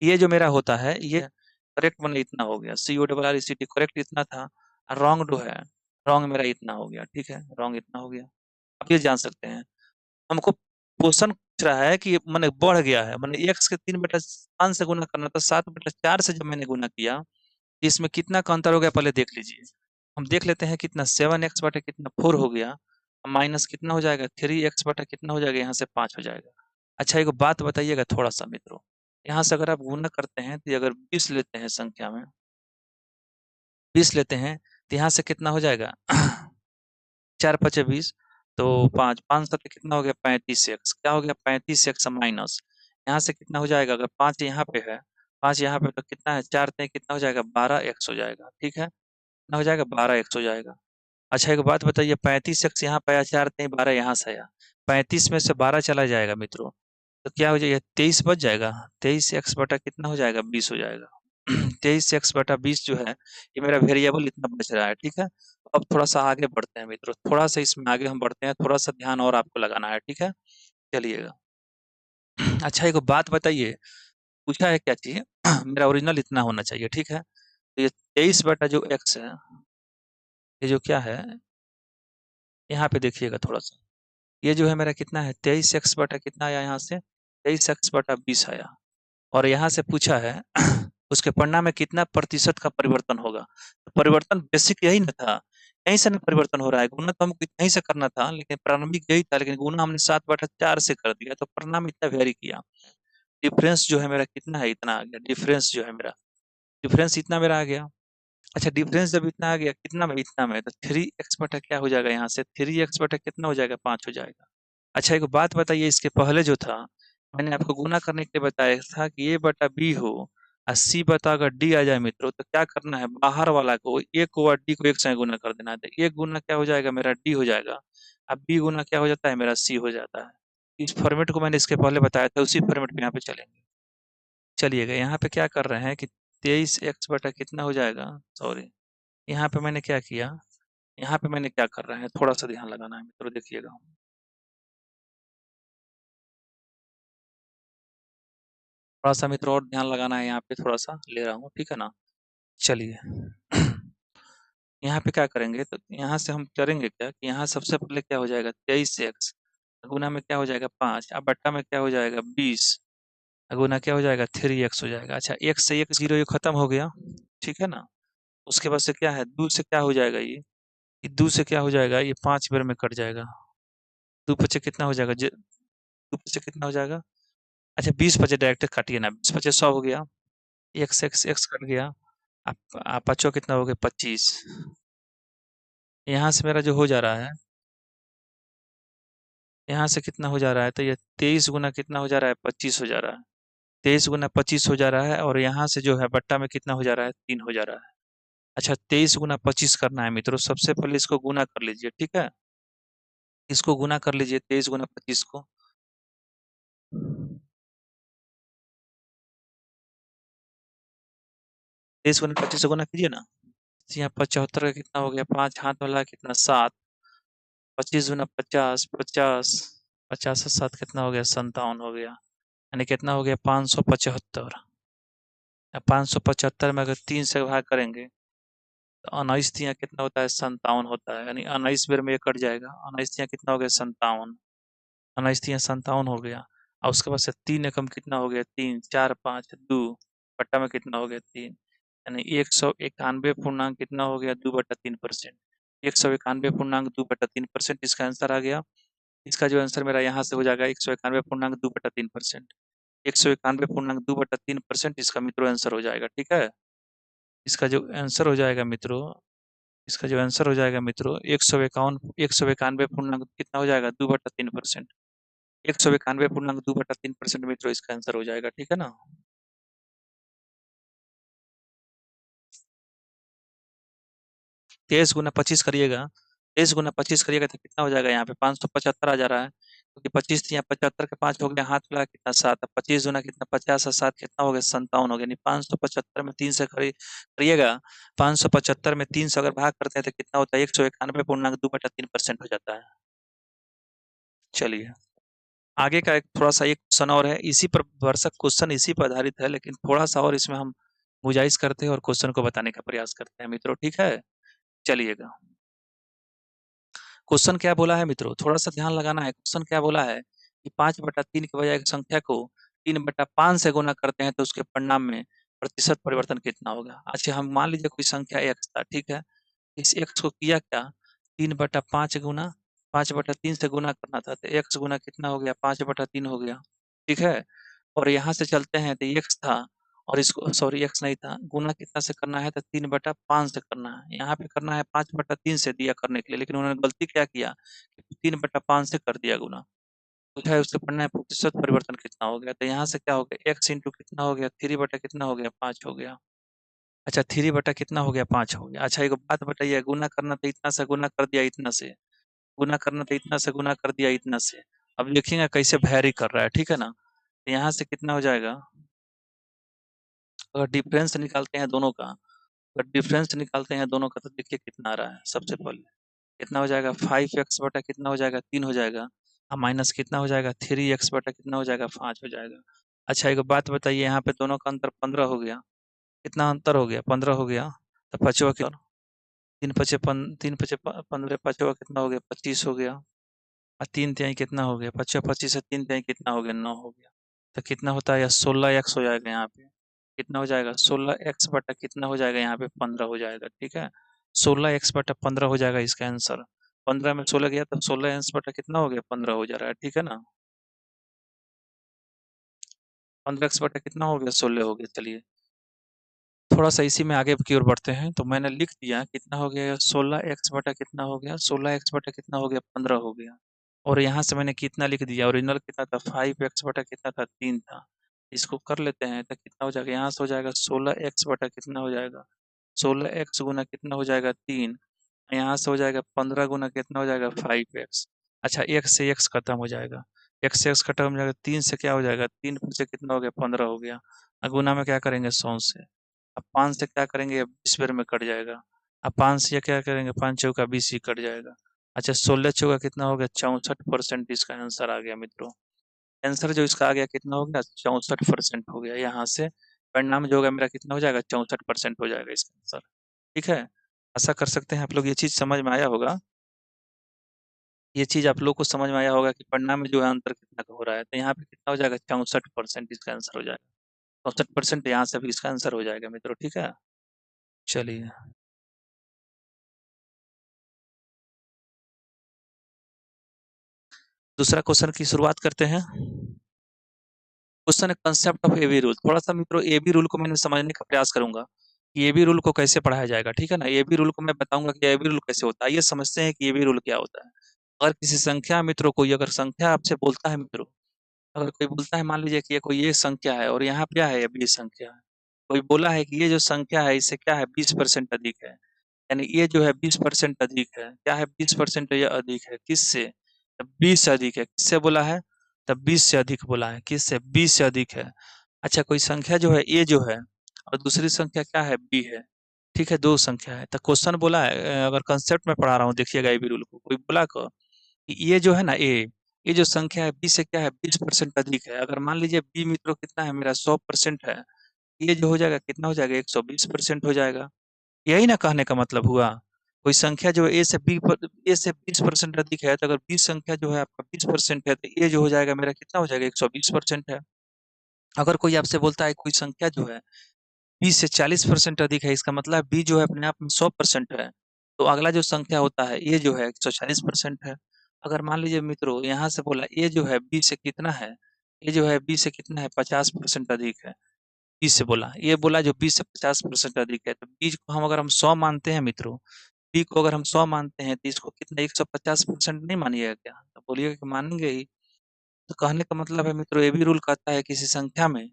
ये जो मेरा होता है ये करेक्ट मैंने इतना हो गया, CORRECT करेक्ट इतना था। रॉन्ग जो है, रॉन्ग मेरा इतना हो गया, ठीक है, रॉन्ग इतना हो गया। आप ये जान सकते हैं, हमको क्वेश्चन पूछ रहा है कि मैंने बढ़ गया है, मैंने x के 3/5 से गुना करना था, 7/4 से जब मैंने गुना किया, इसमें कितना का अंतर हो गया पहले देख लीजिए। हम देख लेते हैं कितना, 7x बटा कितना 4 हो गया, माइनस कितना हो जाएगा, 3x बटा कितना हो जाएगा, यहाँ से 5 हो जाएगा। अच्छा एक बात बताइएगा थोड़ा सा मित्रों, यहाँ से अगर आप गुना करते हैं तो अगर 20 लेते हैं संख्या में, 20 लेते हैं तो यहाँ से कितना हो जाएगा 4×5 = 20, तो 5×5 कितना हो गया 35x, क्या हो गया 35x माइनस, यहाँ से कितना हो जाएगा, अगर 5 यहाँ पे है, 5 यहाँ पे तो कितना है, 4 कितना हो जाएगा 12x हो जाएगा, ठीक है, कितना हो जाएगा 12x हो जाएगा। अच्छा एक बात बताइए, 35x यहाँ पे आया, 4 12 यहाँ से आया, 35 में से 12 चला जाएगा मित्रों, तो क्या हो जाएगा 23 बच जाएगा, 23x बटा कितना हो जाएगा 20 हो जाएगा। 23x बटा 20 जो है ये मेरा वेरिएबल इतना बच रहा है, ठीक है। अब थोड़ा सा आगे बढ़ते हैं मित्रों, थोड़ा सा इसमें आगे हम बढ़ते हैं, थोड़ा सा ध्यान और आपको लगाना है, ठीक है, चलिएगा। अच्छा एक बात बताइए, पूछा है क्या चाहिए मेरा ओरिजिनल इतना होना चाहिए, ठीक है। तो ये 23 बटा जो x है, ये जो क्या है, यहाँ पे देखिएगा थोड़ा सा, ये जो है मेरा कितना है 23x बटा कितना आया, यहाँ से 23x बटा 20 आया। और यहाँ से पूछा है उसके परिणाम में कितना प्रतिशत का परिवर्तन होगा। तो परिवर्तन बेसिक यही ना था, यहीं से ना परिवर्तन हो रहा है, गुना तो हमको यहीं से करना था, लेकिन प्रारंभिक यही था, लेकिन गुना हमने 7/4 से कर दिया, तो परिणाम इतना वेरी किया। डिफरेंस जो है मेरा कितना है, इतना आ गया, डिफरेंस जो है मेरा, डिफरेंस इतना मेरा आ गया। अच्छा डिफरेंस जब इतना आ गया, कितना में, इतना में, तो 3x बटा क्या हो जाएगा, यहाँ से 3x बटा कितना हो जाएगा 5 हो जाएगा। अच्छा एक बात बताइए, इसके पहले जो था मैंने आपको गुना करने के लिए बताया था कि A बटा B हो और C बटा अगर D आ जाए मित्रों, तो क्या करना है, बाहर वाला को A को और D को एक संग गुना कर देना है, तो एक गुना क्या हो जाएगा मेरा D हो जाएगा, अब B गुना क्या हो जाता है मेरा C हो जाता है। इस फॉर्मेट को मैंने इसके पहले बताया था, उसी फॉर्मेट में यहाँ पे चलेंगे। चलिएगा यहाँ पे क्या कर रहे हैं कि 23x बटा कितना हो जाएगा, सॉरी यहाँ पे मैंने क्या किया, यहाँ पे मैंने क्या कर रहे हैं, थोड़ा सा ध्यान लगाना है मित्रों, देखिएगा थोड़ा सा मित्रों और ध्यान लगाना है, यहाँ पे थोड़ा सा ले रहा हूँ, ठीक है ना। चलिए यहाँ पे क्या करेंगे, तो यहाँ से हम करेंगे क्या कि यहाँ सबसे पहले क्या हो जाएगा 23x, गुना में क्या हो जाएगा 5, अब बट्टा में क्या हो जाएगा 20, गुना क्या हो जाएगा 3x हो जाएगा। अच्छा एक से एक जीरो ये खत्म हो गया, ठीक है ना। उसके बाद से क्या है, दो से क्या हो जाएगा ये दो से क्या हो जाएगा, ये 5 बार में कट जाएगा, दो पचे कितना हो जाएगा, दो पचे कितना हो जाएगा, अच्छा 20 पचे डायरेक्ट काटिए ना, 20 पचे 100 हो गया, एक्स एक्स एक्स कट गया, आप बच्चों कितना हो गया 25, यहाँ से मेरा जो हो जा रहा है, यहाँ से कितना हो जा रहा है, तो ये 23 गुना कितना हो जा रहा है 25 हो जा रहा है, 23 गुना 25 हो जा रहा है, और यहाँ से जो है बट्टा में कितना हो जा रहा है 3 हो जा रहा है। अच्छा 23 गुना 25 करना है मित्रों, सबसे पहले इसको गुना कर लीजिए, ठीक है, इसको गुना कर लीजिए 23 गुना 25 को, 23 गुना 25 से गुना कीजिए ना, यहाँ 75 का कितना हो गया, 5 हाथ वाला कितना 7, 25 गुना 50, 50, 50 से 7 कितना हो गया 57 हो गया, यानी कितना हो गया 575। 575 में अगर 3 से भाग करेंगे तो 19 तिया कितना होता है 57 होता है, यानी 19 बेर में ये कट जाएगा, 19 तिया कितना हो गया 57, 19 तिया 57 हो गया। और उसके बाद से 3 एकम कितना हो गया 3, 4, 5, 2, बट्टा में कितना हो गया 3, यानी 191 कितना हो गया 2/3%, 191.2/3% इसका आंसर आ गया। इसका जो आंसर मेरा यहाँ से हो जाएगा 191.2/3%, 191.2/3% इसका मित्रों आंसर हो जाएगा, ठीक है। इसका जो आंसर हो जाएगा मित्रों, इसका जो आंसर हो जाएगा मित्रों 191 कितना हो जाएगा 2/3%, 191.2/3% मित्रों इसका आंसर हो जाएगा, ठीक है ना। 23 गुना 25 करिएगा, 23 गुना 25 करिएगा तो कितना हो जाएगा यहाँ पे 575 आ जा रहा है, क्योंकि 25 थी यहाँ, 75 के 5 हो गया, हाथ लगा कितना 7, 25 गुना कितना 50 और 7 कितना हो गया 57 हो गया। यानी 575 में 3 से करिएगा, 575 में 3 से अगर भाग करते हैं तो कितना होता है 191.2/3% हो जाता है। चलिए आगे का एक थोड़ा सा एक क्वेश्चन और है, इसी पर भरसक क्वेश्चन इसी पर आधारित है, लेकिन थोड़ा सा और इसमें हम गुजाइश करते हैं और क्वेश्चन को बताने का प्रयास करते हैं मित्रों, ठीक है। चलिएगा, क्वेश्चन क्या बोला है मित्रों, थोड़ा सा ध्यान लगाना है। क्वेश्चन क्या बोला है कि 5/3 के बजाय एक संख्या को 3/5 से गुना करते हैं तो उसके परिणाम में प्रतिशत परिवर्तन कितना होगा। अच्छा, हम मान लीजिए कोई संख्या x था, ठीक है, इस x को किया क्या, 3/5 गुना 5/3 से गुना करना था, तो x गुना कितना हो गया 5/3 हो गया, ठीक है। और यहाँ से चलते हैं तो x था, और इसको सॉरी x नहीं था, गुना कितना से करना है तो 3/5 से करना है, यहाँ पे करना है 5/3 से दिया करने के लिए, लेकिन उन्होंने गलती क्या किया, 3/5 से कर दिया गुना। पूछा है उससे पढ़ना है प्रतिशत परिवर्तन कितना हो गया, तो यहाँ से क्या हो गया x इंटू कितना हो गया 3 बटा कितना हो गया 5 हो गया। अच्छा, 3 बटा कितना हो गया 5 हो गया। अच्छा, एक बात बताइए, गुना करना तो इतना से गुना कर दिया इतना से, गुना करना तो इतना से गुना कर दिया इतना से, अब देखेंगे कैसे वैरी कर रहा है, ठीक है ना। तो यहाँ से कितना हो जाएगा, अगर डिफरेंस निकालते हैं दोनों का, अगर डिफरेंस निकालते हैं दोनों का तो देखिए कितना आ रहा है। सबसे पहले कितना हो जाएगा 5x बटा कितना हो जाएगा 3 हो जाएगा, और माइनस कितना हो जाएगा 3x बटा कितना हो जाएगा 5 हो जाएगा। अच्छा, एक बात बताइए, यहाँ पे दोनों का अंतर 15 हो गया, कितना अंतर हो गया 15 हो गया, तो पचवा कितना, 3 पचे 15, 5 कितना हो गया 25 हो गया, और 3 तिहाई कितना हो गया 25 से 3 तिहाई कितना हो गया 9 हो गया। तो कितना होता है या 16x हो जाएगा यहाँ पे, कितना हो जाएगा 16x बटा कितना हो जाएगा यहाँ पे 15 हो जाएगा, ठीक है। 16x बटा 15 हो जाएगा इसका आंसर, 15 में 16 गया तो 16x बटा कितना हो गया 15 हो जा रहा है, ठीक है ना। 15x बटा कितना हो गया 16 हो गया। चलिए थोड़ा सा इसी में आगे की ओर बढ़ते हैं, तो मैंने लिख दिया कितना हो गया 16x बटा कितना हो गया 16x बटा कितना हो गया 15 हो गया। और यहाँ से मैंने कितना लिख दिया, ओरिजिनल कितना था 5x बटा कितना था 3 था। इसको कर लेते हैं तो कितना हो जाएगा, यहाँ से हो जाएगा 16x बटा कितना हो जाएगा 16x गुना कितना हो जाएगा 3, यहाँ से हो जाएगा 15 गुना कितना हो जाएगा 5x। अच्छा, x से x खत्म हो जाएगा, x से x खत्म हो जाएगा, 3 से क्या हो जाएगा 3 से कितना हो गया 15 हो गया, और गुना में क्या करेंगे 100 से, अब 5 से क्या करेंगे 20 बार में कट जाएगा, अब 5 से क्या करेंगे 5 चौका 20 ही कट जाएगा। अच्छा, 16 चौका कितना हो गया 64% इसका आंसर आ गया मित्रों। आंसर जो इसका आ गया कितना हो गया 64% हो गया, यहाँ से परिणाम जो होगा मेरा कितना हो जाएगा 64% हो जाएगा इसका आंसर, ठीक है। आशा कर सकते हैं आप लोग ये चीज समझ में आया होगा, ये चीज आप लोग को समझ में आया होगा कि परिणाम में जो है अंतर कितना का हो रहा है, तो यहाँ पे कितना हो जाएगा 64% इसका आंसर हो जाएगा, 64% यहाँ से भी इसका आंसर हो जाएगा मित्रों, ठीक है। चलिए दूसरा क्वेश्चन की शुरुआत करते हैं। क्वेश्चन है कंसेप्ट ऑफ एबी रूल। थोड़ा सा मित्रों एबी रूल को मैंने समझने का प्रयास करूंगा कि एबी रूल को कैसे पढ़ाया जाएगा, ठीक है ना। एबी रूल को मैं बताऊंगा कि एबी रूल कैसे होता है, ये समझते हैं कि एबी रूल क्या होता है। अगर किसी संख्या मित्रों, कोई अगर संख्या आपसे बोलता है मित्रों, अगर कोई बोलता है मान लीजिए कि ये कोई ये संख्या है और यहाँ क्या है ये 20 संख्या है, कोई बोला है कि ये जो संख्या है इससे क्या है 20% अधिक है, यानी ये जो है 20% अधिक है, क्या है 20% ये अधिक है किससे, तब 20 से अधिक है, किससे बोला है तब 20 से अधिक बोला है, किससे 20 से अधिक है। अच्छा, कोई संख्या जो है ए जो है और दूसरी संख्या क्या है बी है, ठीक है, दो संख्या है, तो क्वेश्चन बोला है अगर कंसेप्ट में पढ़ा रहा हूँ देखिएगा ये भी रूल को, कोई बोला को कि ये जो है ना ए, ये जो संख्या है बी से क्या है 20% अधिक है, अगर मान लीजिए बी मित्रों कितना है मेरा 100% है, ये जो हो जाएगा कितना हो जाएगा 120% हो जाएगा। यही ना कहने का मतलब हुआ, कोई संख्या जो ए से बी पर ए से 20% अधिक है, तो अगर बी संख्या जो है आपका 20% है तो ए जो हो जाएगा मेरा कितना हो जाएगा 120% है। अगर कोई आपसे बोलता है कोई संख्या जो है 20 से 40% अधिक है, इसका मतलब बी जो है अपने आप में 100% है, तो अगला जो संख्या होता है ये जो है 140% है। अगर मान लीजिए मित्रों यहाँ से बोला ये जो है बी से कितना है, ये जो है बी से कितना है 50% अधिक है, बी से बोला ये बोला जो 20 से 50% अधिक है, तो बी को हम अगर हम 100 मानते हैं मित्रों, बी को अगर हम 100 मानते हैं तो इसको कितना 150% नहीं मानिएगा क्या, तो बोलिएगा कि मानेंगे ही। तो कहने का मतलब है मित्रों ये भी रूल कहता है किसी संख्या में,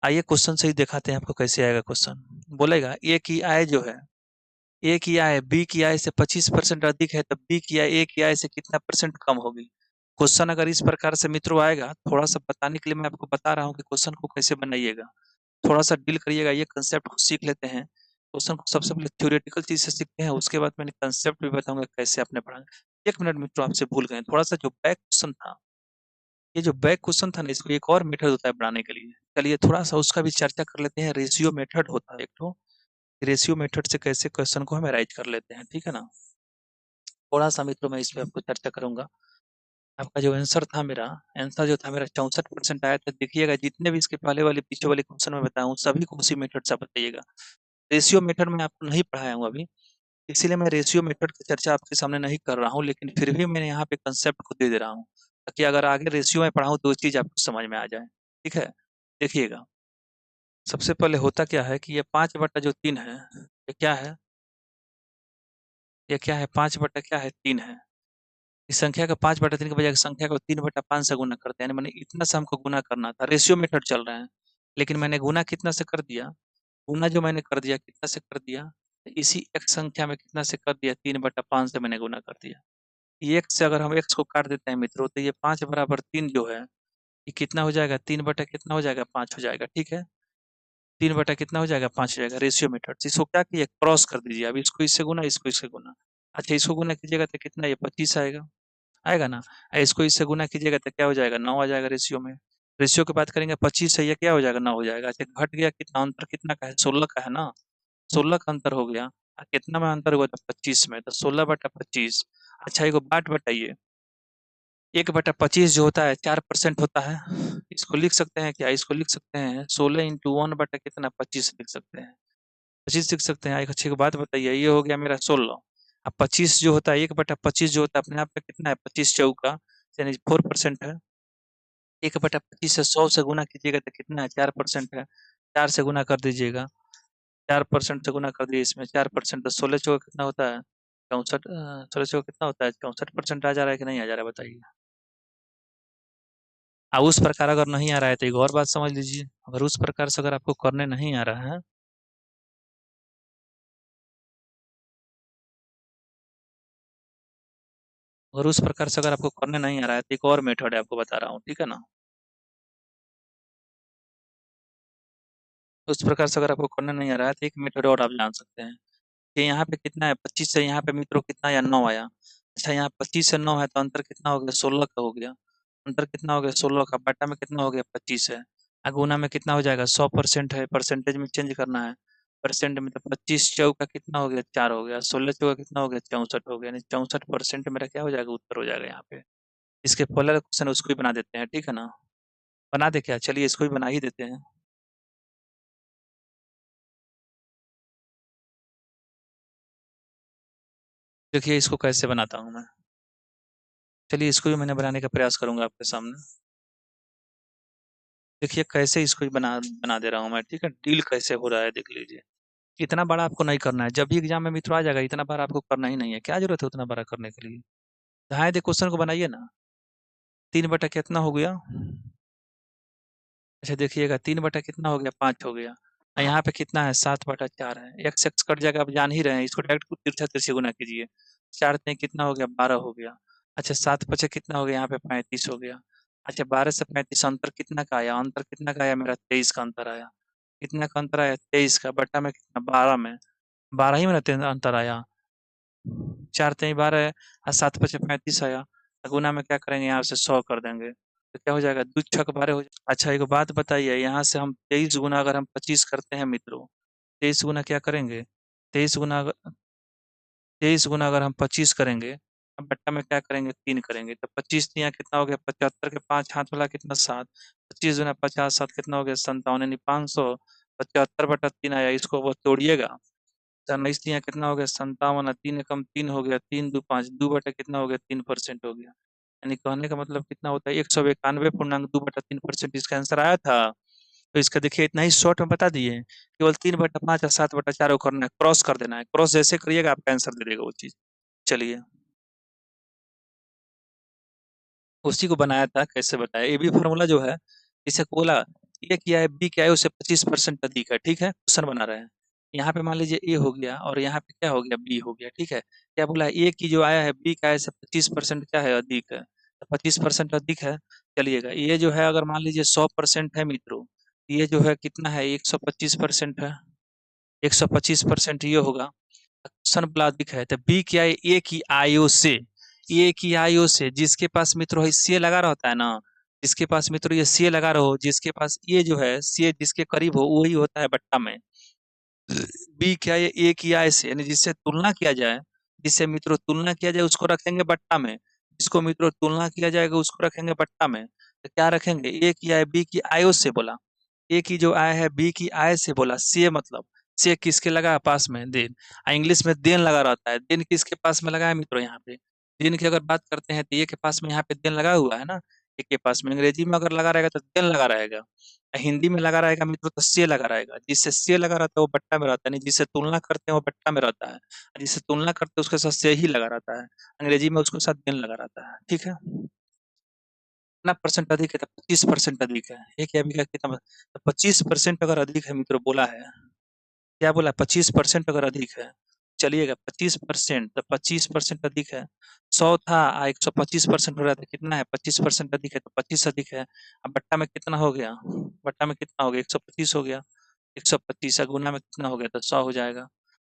आइए क्वेश्चन से ही दिखाते हैं आपको कैसे आएगा क्वेश्चन। बोलेगा ए की आय जो है ए की आय बी की आय से 25% अधिक है, तब बी की आय ए की आय से कितना परसेंट कम होगी। क्वेश्चन अगर इस प्रकार से मित्रों आएगा, थोड़ा सा बताने के लिए मैं आपको बता रहा हूँ कि क्वेश्चन को कैसे बनाइएगा। थोड़ा सा डील करिएगा, ये कंसेप्ट को सीख लेते हैं। क्वेश्चन को सबसे पहले थ्योरेटिकल चीज से सीखते हैं, उसके बाद मैंने कंसेप्ट भी बताऊंगा कैसे आपने पढ़ा। एक मिनट मित्रों, आपसे भूल गए, थोड़ा सा जो बैक क्वेश्चन था, ये जो बैक क्वेश्चन था ना, इसको एक और मेथड होता है बनाने के लिए। चलिए थोड़ा सा उसका भी चर्चा कर लेते हैं। रेशियो मेथड होता है एक तो, रेशियो मेथड से कैसे क्वेश्चन को हम राइज कर लेते हैं, ठीक है ना। थोड़ा सा मित्रों मैं इस पे आपको चर्चा करूंगा। आपका जो आंसर था मेरा, आंसर जो था मेरा 64% आया था। देखिएगा जितने भी इसके पहले वाले पीछे वाले क्वेश्चन में बताऊं, सभी को उसी मेथड से आप बताइएगा। रेशियो मेथड में आपको नहीं पढ़ाया हूँ अभी, इसीलिए मैं रेशियो मेथड की चर्चा आपके सामने नहीं कर रहा हूँ, लेकिन फिर भी मैंने यहाँ पे कंसेप्ट को दे दे रहा हूँ, ताकि अगर आगे रेशियो में पढ़ाऊँ तो चीज आपको समझ में आ जाए। ठीक है, देखिएगा। सबसे पहले होता क्या है कि ये 5/3 है, ये क्या है, ये क्या है, 5/3 है। इस संख्या का 5/3 के बजाय संख्या को 3/5 से गुना करते हैं, यानी मैंने इतना से हमको गुना करना था। रेशियो मेथड चल रहा है, लेकिन मैंने गुना कितना से कर दिया, गुना जो मैंने कर दिया कितना से कर दिया, इसी एक संख्या में कितना से कर दिया, 3/5 से मैंने गुना कर दिया। ये x से अगर हम x को काट देते हैं मित्रों, तो ये 5/3 जो है, ये कितना हो जाएगा, 3 बटा कितना हो जाएगा, 5 हो जाएगा। ठीक है, 3 बटा कितना हो जाएगा, 5 हो जाएगा। रेशियो मेथड से इसको क्या किया, क्रॉस कर दीजिए। अब इसको इससे गुना, इसको इससे गुना। अच्छा, इसको गुना कीजिएगा तो कितना, ये 25 आएगा, आएगा ना। इसको इससे गुना कीजिएगा तो क्या हो जाएगा, 9 आ जाएगा रेशियो में। रेशियो की बात करेंगे, 25 है, ये क्या हो जाएगा, 9 हो जाएगा। अच्छा, घट गया कितना, अंतर कितना का है, 16 का है ना, 16 का अंतर हो गया। कितना में अंतर हुआ था, 25 में, तो 16/25। अच्छा, एक बात बताइए, 1/25 जो होता है 4% होता है। इसको लिख सकते हैं क्या, इसको लिख सकते हैं 16 × 1 बटा कितना, 25 लिख सकते हैं, 25 लिख सकते हैं। एक अच्छी बात बताइए, ये हो गया मेरा 16। अब 25 जो होता है, 1/25 जो होता है अपने आप में कितना है, 25 चौका, यानी 4% है। 1/25 से 100 से गुना कीजिएगा तो कितना है, 4% है। 4 से गुना कर दीजिएगा, 4% से गुना कर दिए, इसमें 4%, तो 16 चौका कितना होता है, 64। 16 चौका कितना होता है, 64% आ जा रहा है कि नहीं आ जा रहा है, बताइए। उस प्रकार अगर नहीं आ रहा है तो एक और बात समझ लीजिए, अगर उस प्रकार से अगर आपको करने नहीं आ रहा है, अगर उस प्रकार से अगर आपको करने नहीं आ रहा है तो एक और मेथड है, आपको बता रहा हूँ, ठीक है ना। उस प्रकार से अगर आपको करने नहीं आ रहा है तो एक मेथड और आप जान सकते हैं कि यहाँ पे कितना है, 25 से यहाँ पे मित्रों कितना आया, 9 आया। अच्छा, यहाँ 25 से 9 है तो अंतर कितना हो गया, 16 का हो गया। अंतर कितना हो गया, 16 का, बटा में कितना हो गया, 25 है। गुना में कितना हो जाएगा, 100% है, परसेंटेज में चेंज करना है। परसेंट में तो 25 चौका कितना हो गया, 4 हो गया। 16 चौका कितना हो गया, 64 हो गया, यानी 64% मेरा क्या हो जाएगा, उत्तर हो जाएगा यहाँ पे। इसके पहले क्वेश्चन उसको ही बना देते हैं, ठीक है ना। बना दे क्या, चलिए इसको भी बना ही देते हैं। देखिए इसको कैसे बनाता हूँ मैं, चलिए इसको भी मैंने बनाने का प्रयास करूंगा आपके सामने। देखिए कैसे इसको भी बना बना दे रहा हूँ मैं, ठीक है। डील कैसे हो रहा है देख लीजिए। इतना बड़ा आपको नहीं करना है, जब भी एग्जाम में मित्रों आ जाएगा, इतना बड़ा आपको करना ही नहीं है, क्या जरूरत है उतना बड़ा करने के लिए। हाँ, दे क्वेश्चन को बनाइए ना। 3 बटा कितना हो गया, अच्छा देखिएगा, 3 बटा कितना हो गया, 5 हो गया। और यहाँ पे कितना है, 7/4 है। एक्स एक्स कट जाएगा, आप जान ही रहे हैं, इसको डायरेक्ट तिरछा तिरछी गुना कीजिए। 4 3 कितना हो गया, 12 हो गया। अच्छा, 7 5 कितना हो गया, यहाँ पे 35 हो गया। अच्छा, 12 से 35 अंतर कितना का आया, अंतर कितना का आया मेरा, 23 का अंतर आया। कितना का अंतर आया, 23 का, बटा में कितना, 12 में, 12 ही में अंतर आया। 4 3 12 है, और 7 5 35 आया। गुना में क्या करेंगे, यहाँ से 100 कर देंगे, तो क्या हो जाएगा, 2 6 12 हो जाएगा। अच्छा, एक बात बताइए, यहाँ से हम 23 गुना अगर हम 25 करते हैं मित्रों, 23 गुना क्या करेंगे, 23 गुना अगर हम 25 करेंगे, अब बट्टा में क्या करेंगे, 3 करेंगे, तो 25 यहाँ कितना हो गया, 75 के 5 हाथ वाला कितना, 7। 25 गुना 50, 7 कितना हो गया, 57, यानी 500। 75/3 आया, इसको वो तोड़िएगा। 19 यहाँ कितना हो गया, 57, 3 कम 3 हो गया, 3 2 5, 2 बटा कितना हो गया, 3% हो गया। यानी कहने का मतलब कितना होता है, 191.2/3% इसका आंसर आया था। तो इसका देखिए इतना ही शॉर्ट में बता दिए, केवल 3/5 और 7/4 को करना है, क्रॉस कर देना है। क्रॉस जैसे करिएगा आपका आंसर दे देगा वो चीज। चलिए, उसी को बनाया था, कैसे बताया, ये भी फॉर्मूला जो है, इसे बोला, ये किया है, बी क्या है, उससे 25% अधिक है, ठीक है, क्वेश्चन बना रहे हैं। यहाँ पे मान लीजिए ए हो गया और यहाँ पे क्या हो गया, बी हो गया, ठीक है। क्या बोला, ए की जो आया है बी का आय से 25% क्या है, अधिक है, तो 25% अधिक है। चलिएगा, ये जो है अगर मान लीजिए 100% है मित्रों, ये जो है कितना है, 125% है, 125% ये होगा। क्वेश्चन बड़ा अधिक है, तो बी क्या है, ए की आयु से, ए की आयु से जिसके पास मित्रों है सी लगा रहता है ना, जिसके पास मित्रों ये सी लगा रहो, जिसके पास ये जो है सी जिसके करीब हो वही होता है बट्टा में। बी क्या है, ए की आय से, यानी जिससे तुलना किया जाए, जिससे मित्रों तुलना किया जाए उसको रखेंगे बट्टा में, जिसको मित्रों तुलना किया जाएगा उसको रखेंगे बट्टा में। तो क्या रखेंगे, ए की आय बी की आयु से बोला, ए की जो आय है बी की आय से बोला, से मतलब से किसके लगा है, पास में देन, इंग्लिश में देन लगा रहता है, देन किसके पास में लगा है मित्रों, यहाँ पे देन की अगर बात करते हैं तो ये के पास में यहाँ पे देन लगा हुआ है ना, ए के पास में, अंग्रेजी में अगर लगा रहेगा तो देन लगा रहेगा, हिंदी में लगा रहेगा मित्रों तो से लगा रहेगा, जिससे से लगा रहता है वो बट्टा में रहता है, नहीं जिससे तुलना करते हैं वो बट्टा में रहता है, जिससे तुलना करते हैं उसके साथ से ही लगा रहता है, अंग्रेजी में उसके साथ देन लगा रहता है, ठीक है। कितना परसेंट अधिक है, तो 25% अधिक है, एक या का कितना, तो 25% अगर अधिक है मित्रों बोला है, क्या बोला, 25% अगर अधिक है, चलिएगा 25%, तो 25% अधिक है, 100 था 125% हो रहा था, कितना है, 25% अधिक है, तो 25 अधिक है। अब बट्टा में कितना हो गया, बट्टा में कितना हो गया, 125 हो गया, 125 गुना में कितना हो गया, तो 100 हो जाएगा।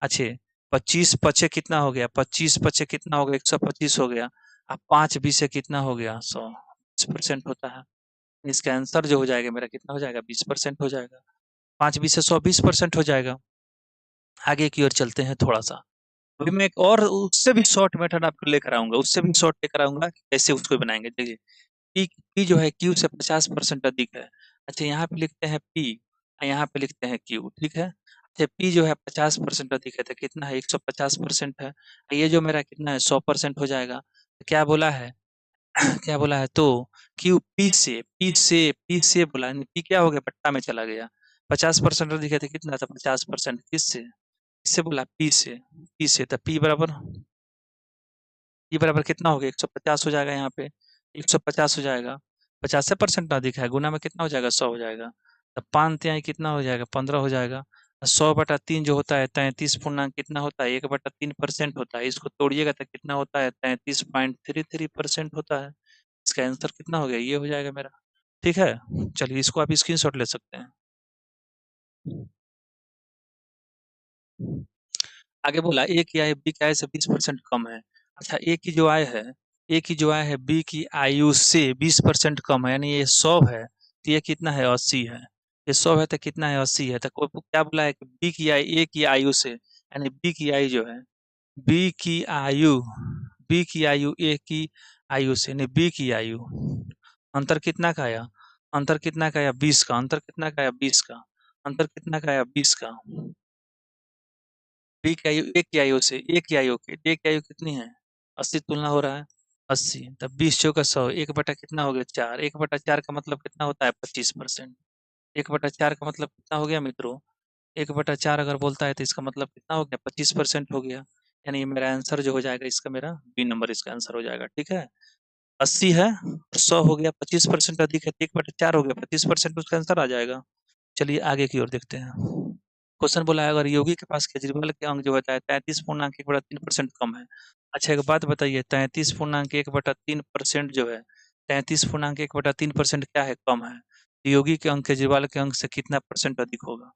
अच्छे, 25 पचे कितना हो गया, 25 पचे कितना हो गया, 125 हो गया। अब 5 बीस से कितना हो गया, 100, 20% होता है। इसका आंसर जो हो जाएगा मेरा कितना हो जाएगा, 20% हो जाएगा। 5 बीस से 100, 20% हो जाएगा। आगे की ओर चलते हैं थोड़ा सा। अभी मैं एक और उससे भी शॉर्ट मेथड आपको लेकर आऊंगा, उससे भी शॉर्ट लेकर आऊंगा कि कैसे उसको बनाएंगे, देखिए। पी पी जो है क्यू से 50% अधिक है। अच्छा, यहाँ पे लिखते हैं पी, यहाँ पे लिखते हैं क्यू, ठीक है। अच्छा, पी जो है 50% अधिक है, तो कितना है, 150% है। ये जो मेरा कितना है, 100% हो जाएगा। तो क्या बोला है, क्या बोला है, तो क्यू पी से बोला, पी क्या हो गया, पट्टा में चला गया। 50% अधिक है तो कितना था, 50% किससे, किससे बोला, पी से तो पी बराबर कितना हो गया, 150 हो जाएगा, यहाँ पे 150 हो जाएगा। 50% अधिक है, गुना में कितना हो जाएगा, 100 हो जाएगा। तो 5 कितना हो जाएगा, 15 हो जाएगा। 100/3 जो होता है 33 पूर्णांक कितना होता है, 1/3% होता है, इसको तोड़िएगा तो कितना होता है, 33.33% होता है। इसका आंसर कितना हो गया, ये हो जाएगा मेरा, ठीक है। चलिए इसको आप स्क्रीनशॉट ले सकते हैं। आगे बोला ए की आय बी की आय से 20% कम है। अच्छा, ए की जो आय है बी की आयु से 20% कम है, यानी ये 100 है तो ये कितना है, 80 है। ये 100 है तो कितना है, 80 है। तो क्या बोला है कि बी की आय ए की आयु से, यानी बी की आयु जो है, बी की आयु बी की आयु ए की आयु से, यानी बी की आयु, अंतर कितना का आया, अंतर कितना का आया, 20 का, अंतर कितना का आया, 20 का, अंतर कितना का आया, 20 का। बी की आयु ए की आयु से, ए की आयु कितनी है, 80 तुलना हो रहा है, 80, तब 20 × 100, 1/4 कितना हो गया, 4, 1/4 का मतलब कितना होता है, 25%। 1/4 का मतलब कितना हो गया मित्रों, 1/4 अगर बोलता है तो इसका मतलब कितना हो गया, 25% हो गया। यानी ये मेरा आंसर जो हो जाएगा इसका, मेरा बी नंबर इसका आंसर हो जाएगा, ठीक है। 80 है, 100 हो गया, 25% अधिक है, 1/4 हो गया, 25% उसका आंसर आ जाएगा। चलिए आगे की ओर देखते हैं। क्वेश्चन बोला है, अगर योगी के पास केजरीवाल के अंक जो होता है 33.1/3% कम है। अच्छा, एक बात बताइए, 33.1/3% जो है, 33.1/3% क्या है, कम है, तो योगी के अंक केजरीवाल के अंक से कितना परसेंट अधिक होगा।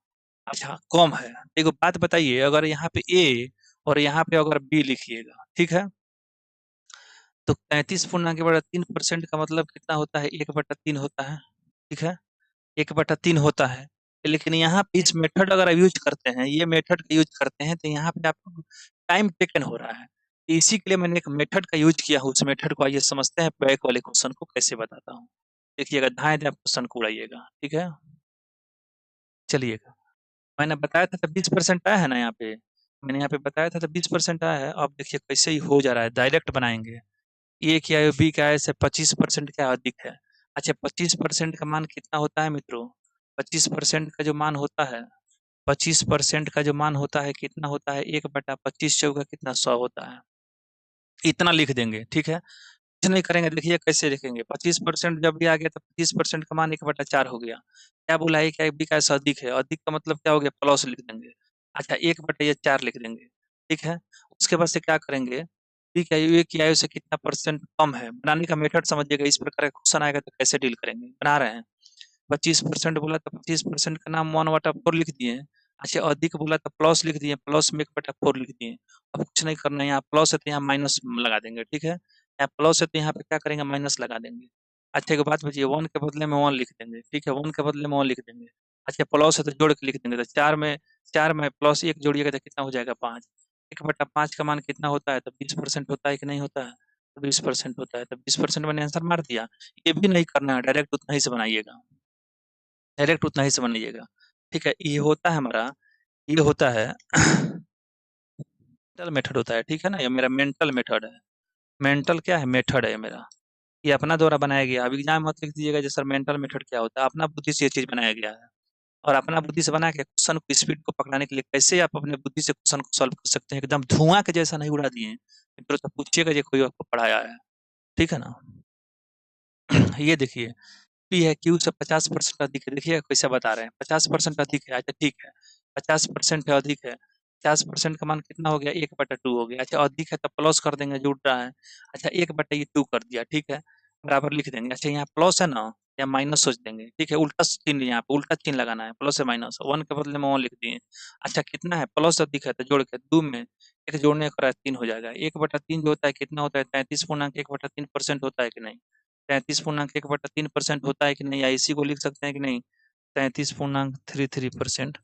अच्छा, कम है। एक बात बताइए, अगर यहाँ पे ए और यहाँ पे अगर बी लिखिएगा, ठीक है, तो 33.1/3% का मतलब कितना होता है, 1/3 होता है, ठीक है, 1/3 होता है। लेकिन यहाँ पे इस मेथड अगर आप यूज करते हैं, ये मेथड का यूज करते हैं, तो यहाँ पे आपको टाइम टेकन हो रहा है। इसी के लिए मैंने एक मेथड का यूज किया हूँ, उस मेथड को आइए समझते हैं, बैक वाले क्वेश्चन को कैसे बताता हूँ। देखिएगा, धाए धाए क्वेश्चन को उड़ाइएगा, ठीक है। चलिएगा, मैंने बताया था 20% आया है ना, यहाँ पे मैंने यहाँ पे बताया था तो 20% आया है। अब देखिए कैसे ही हो जा रहा है, डायरेक्ट बनाएंगे। ए क्या है, बी क्या है, से 25% क्या अधिक है। अच्छा, 25% का मान कितना होता है मित्रों, 25% का जो मान होता है, 25% का जो मान होता है कितना होता है, 1/25 कितना, 100 होता है। इतना लिख देंगे, ठीक है। कुछ नहीं करेंगे, देखिए कैसे लिखेंगे, 25% जब भी आ गया तो 25% का मान 1/4 हो गया। क्या बोला है, क्या बी का ऐसा अधिक है, अधिक का मतलब क्या हो गया, प्लस लिख देंगे। अच्छा 1/4 लिख देंगे, ठीक है। उसके बाद से क्या करेंगे, पी की आयु ए की आयु से कितना परसेंट कम है, बनाने का मेथड समझिएगा। इस प्रकार का क्वेश्चन आएगा तो कैसे डील करेंगे, बना रहे हैं। 25% बोला तो 25% का नाम 1/4 लिख दिए। अच्छा अधिक बोला तो प्लस लिख दिए, प्लस में 1/4 लिख दिए। अब कुछ नहीं करना है, यहाँ प्लस है तो यहाँ माइनस लगा देंगे, ठीक है। यहाँ प्लस है तो यहाँ पे क्या करेंगे, माइनस लगा देंगे। अच्छा एक बात बचिए, 1 के बदले में 1 लिख देंगे, ठीक है, 1 के बदले में 1 लिख देंगे। अच्छा प्लस है तो जोड़ के लिख देंगे, तो 4 में प्लस 1 जोड़िएगा तो कितना हो जाएगा, 5। 1/5 का मान कितना होता है, तो 20% होता है कि नहीं होता है, तो 20% होता है, तो 20% मैंने आंसर मार दिया। ये भी नहीं करना है, डायरेक्ट उतना ही से बनाइएगा, डायरेक्ट उतना ही से बनाइएगा, ठीक है। ये होता है हमारा, ये होता है मेंटल मेथड होता है, ठीक है ना, ये मेरा मेंटल मेथड है। मेंटल क्या है, मेथड है ये मेरा, ये अपना द्वारा बनाया गया। अब एग्जाम मत लिख दीजिएगा जैसे मेंटल मेथड क्या होता है, अपना बुद्धि से ये चीज बनाया गया है। और अपना बुद्धि से बना के क्वेश्चन को स्पीड को पकड़ाने के लिए कैसे आप अपने बुद्धि से क्वेश्चन को सॉल्व कर सकते हैं, एकदम धुआं के जैसा नहीं उड़ा दिए मित्रों, तो पूछिएगा ये कोई आपको पढ़ाया है, ठीक है ना। ये देखिए, पी है क्यू से 50% अधिक है, देखिए कैसे बता रहे हैं, 50% अधिक है, अच्छा ठीक है, 50% है अधिक है, 50% का मान कितना हो गया, 1/2 हो गया। अच्छा अधिक है तो प्लस कर देंगे, जुड़ रहा है। अच्छा 1/2 कर दिया, ठीक है, बराबर लिख देंगे। अच्छा यहाँ प्लस है ना, या माइनस सोच देंगे, ठीक है, उल्टा चिन्ह, यहाँ पे उल्टा चिन्ह लगाना है, प्लस है माइनस, 1 के बदले में 1 लिख दिए। अच्छा कितना है, प्लस अधिक है तो जोड़ के 2 में एक जोड़ने का 3 हो जाएगा। 1/3 जो होता है कितना होता है, 33.1/3% होता है कि नहीं, 33.1/3% होता है कि नहीं, या इसी को लिख सकते हैं कि नहीं, 33.33%।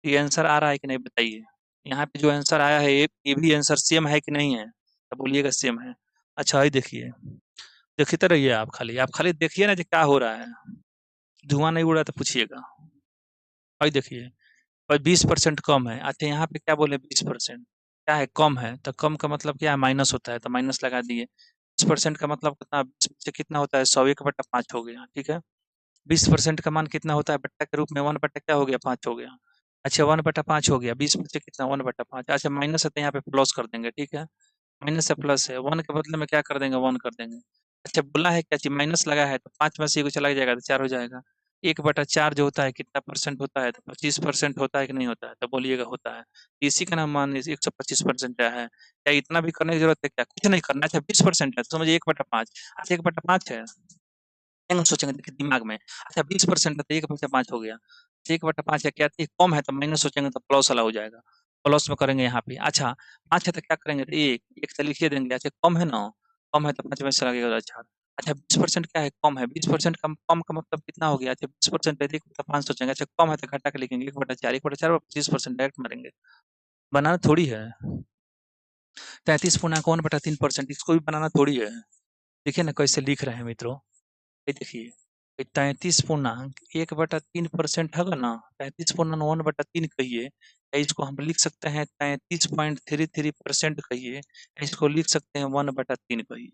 ये आंसर आ रहा है कि नहीं बताइए। यहाँ पे जो आंसर आया है ये भी आंसर सेम है कि नहीं है, तो बोलिएगा सेम है। अच्छा ये देखिए, देखते रहिए आप खाली देखिए ना, जो क्या हो रहा है, धुआं नहीं उड़ रहा तो पूछिएगा। और देखिए, और 20% कम है। अच्छा यहाँ पे क्या बोले, 20% क्या है, कम है, तो कम का मतलब क्या है, माइनस होता है, तो माइनस लगा दिए। 20% का मतलब कितना, 20 में से कितना होता है, 100, 1/5 हो गया, ठीक है। 20% का मान कितना होता है, बट्टा के रूप में, 1 बट्टा क्या हो गया, 5 हो गया। अच्छा 1/5 हो गया, 20 में से कितना, 1/5। अच्छा माइनस है तो यहाँ पे प्लस कर देंगे, ठीक है, माइनस से प्लस है, 1 के बदले में क्या कर देंगे, 1 कर देंगे। अच्छा बोला है क्या चीज, माइनस लगा है तो 5 में से एक चला जाएगा तो 4 हो जाएगा। 1/4 जो होता है कितना परसेंट होता है, तो 25% होता है कि नहीं होता है, तो बोलिएगा होता है। इसी का नाम मान लीजिए 125% क्या है, क्या इतना भी करने की जरूरत है, क्या कुछ नहीं करना। अच्छा 20% है तो समझिए 1/5। अच्छा 1/5 है, नहीं सोचेंगे, देखिए दिमाग में। अच्छा 20% है तो 1/5 हो गया, 1/5 है क्या, तो कम है तो माइनस सोचेंगे तो प्लस वाला हो जाएगा, प्लस में करेंगे यहाँ पे। अच्छा 5 है तो क्या करेंगे, तो एक से लिखिए देंगे। अच्छा कम है ना, कम है तो 5 में से लगेगा तो अच्छा। अच्छा 20% क्या है, कम है, 20% कम, कम का मतलब कितना हो गया, अच्छा 20% अधिक तो 5 सोचेंगे। अच्छा कम है तो घटा के लिखेंगे, 1/4, 1/4 25% डायरेक्ट मारेंगे, बनाना थोड़ी है। 33.1/3%, इसको भी बनाना थोड़ी है। देखिए ना कैसे लिख रहे हैं मित्रों, ये देखिए, 33.1/3% होगा ना, 33.1/3 कहिए, या इसको हम लिख सकते हैं 33.33% कहिए, या इसको लिख सकते हैं 1/3 कहिए।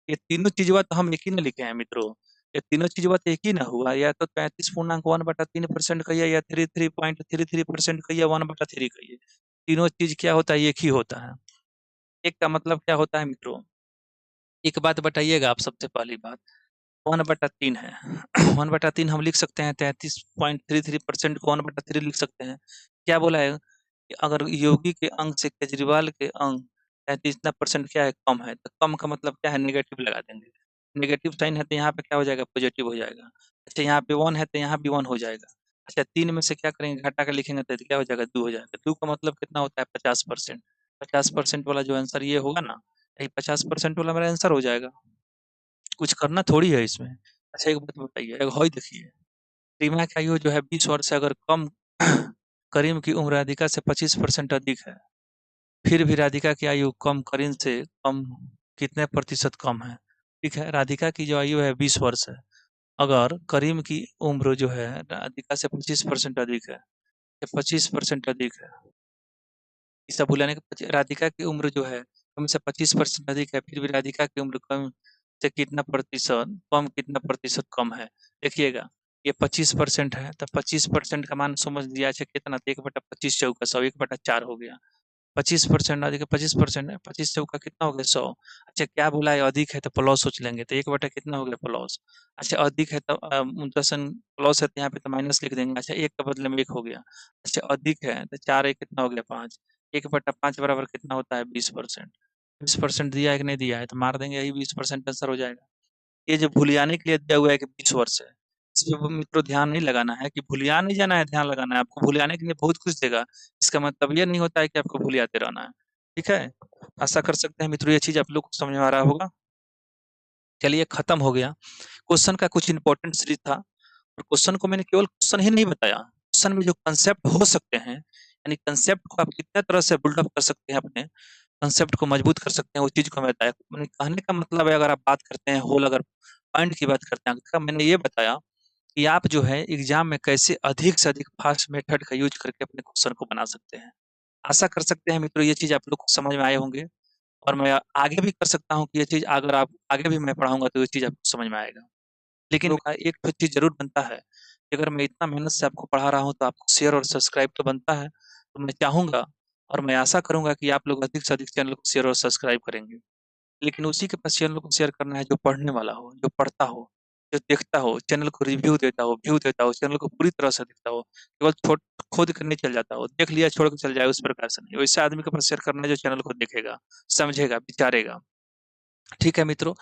ये तीनों चीजवा तो हम एक ही ना लिखे हैं मित्रों, ये तीनों चीजवा तो एक ही ना हुआ, या तो 33.1/3% कहिए, या 33.33% कहिए, 1/3 कहिए। तीनों चीज क्या होता है, एक ही होता है। एक का मतलब क्या होता है मित्रों, एक बात बताइएगा आप, सबसे पहली बात, 1/3 है। 1/3 हम लिख सकते हैं, 33.33% को 1/3 लिख सकते हैं। क्या बोला है कि अगर योगी के अंक से केजरीवाल के अंक 33% क्या है, कम है, तो कम का मतलब क्या है, नेगेटिव लगा देंगे। नेगेटिव साइन है तो यहाँ पे क्या हो जाएगा, पॉजिटिव हो जाएगा। अच्छा यहाँ पे 1 है तो यहाँ भी 1 हो जाएगा। अच्छा 3 में से क्या करेंगे, घटा के लिखेंगे तो क्या हो जाएगा, 2 हो जाएगा। 2 का मतलब कितना होता है, 50%। 50% वाला जो आंसर ये होगा ना, यही 50% वाला मेरा आंसर हो जाएगा। कुछ करना थोड़ी है इसमें। अच्छा एक बात बताइए, एक हॉय देखिए, रीमा की आयु जो है 20 वर्ष से अगर कम, करीम की उम्र राधिका से 25% अधिक है, फिर भी राधिका की आयु कम करीम से कम कितने प्रतिशत कम है। ठीक है, राधिका की जो आयु है 20 वर्ष है, अगर करीम की उम्र जो है राधिका से 25% अधिक है, या 25% अधिक है, ऐसा बोला नहीं कि राधिका की उम्र जो है कम से 25% अधिक है, फिर भी राधिका की उम्र कम से कितना प्रतिशत कम, कितना प्रतिशत कम है। देखिएगा, ये 25% है तो 25% का मान समझ लिया, अच्छा कितना, तो 1/25 चौका 100, 1/4 हो गया। 25% अधिक है, 25% है, 25 से का कितना हो गया 100। अच्छा क्या बोला है अधिक है तो प्लस सोच लेंगे, तो 1 बटा कितना हो गया प्लस। अच्छा अधिक है तो दर्शन प्लस है तो यहाँ पे तो माइनस लिख देंगे। अच्छा 1 के बदले में 1 हो गया। अच्छा अधिक है तो 4 1 कितना हो गया 5। 1 बटा 5 बराबर कितना होता है 20%। 20% दिया है कि नहीं दिया है, तो मार देंगे, यही 20% आंसर हो जाएगा। ये जो भूलियाने के लिए दिया हुआ है कि 20 वर्ष है, इसमें वो मित्रों ध्यान नहीं लगाना है कि भूलिया नहीं जाना है, ध्यान लगाना है। आपको भूलियाने के लिए बहुत कुछ देगा, इसका मतलब ये नहीं होता है कि आपको भूलियाते रहना है। ठीक है? आशा कर सकते हैं मित्रों ये चीज़ आप लोग को समझ में आ रहा होगा। चलिए खत्म हो गया। क्वेश्चन का कुछ इंपॉर्टेंट सीरीज था, और क्वेश्चन को मैंने केवल क्वेश्चन ही नहीं बताया, क्वेश्चन में जो कंसेप्ट हो सकते हैं, यानी कंसेप्ट को आप कितने तरह से बिल्डअप कर सकते हैं, अपने कंसेप्ट को मजबूत कर सकते हैं, उस चीज़ को मैं बताया। मैंने कहने का मतलब है, अगर आप बात करते हैं होल, अगर पॉइंट की बात करते हैं, तो मैंने ये बताया कि आप जो है एग्जाम में कैसे अधिक से अधिक फास्ट मेथड का यूज करके अपने क्वेश्चन को बना सकते हैं। आशा कर सकते हैं मित्रों ये चीज़ आप लोग को समझ में आए होंगे, और मैं आगे भी कर सकता हूँ कि ये चीज़ अगर आप आगे भी मैं पढ़ाऊँगा तो ये चीज़ आपको समझ में आएगा। लेकिन का एक तो चीज़ ज़रूर बनता है कि अगर मैं इतना मेहनत से आपको पढ़ा रहा हूँ तो आपको शेयर और सब्सक्राइब तो बनता है। तो मैं चाहूँगा और मैं आशा करूँगा कि आप लोग अधिक से अधिक चैनल को शेयर और सब्सक्राइब करेंगे। लेकिन उसी के पास चैनल को शेयर करना है जो पढ़ने वाला हो, जो पढ़ता हो, जो देखता हो, चैनल को रिव्यू देता हो, व्यू देता हो, चैनल को पूरी तरह से देखता हो। केवल खोद कर नहीं चल जाता हो, देख लिया छोड़ के चल जाए, उस प्रकार से नहीं। वैसे आदमी के पास शेयर करना है जो चैनल को देखेगा, समझेगा, विचारेगा। ठीक है मित्रों,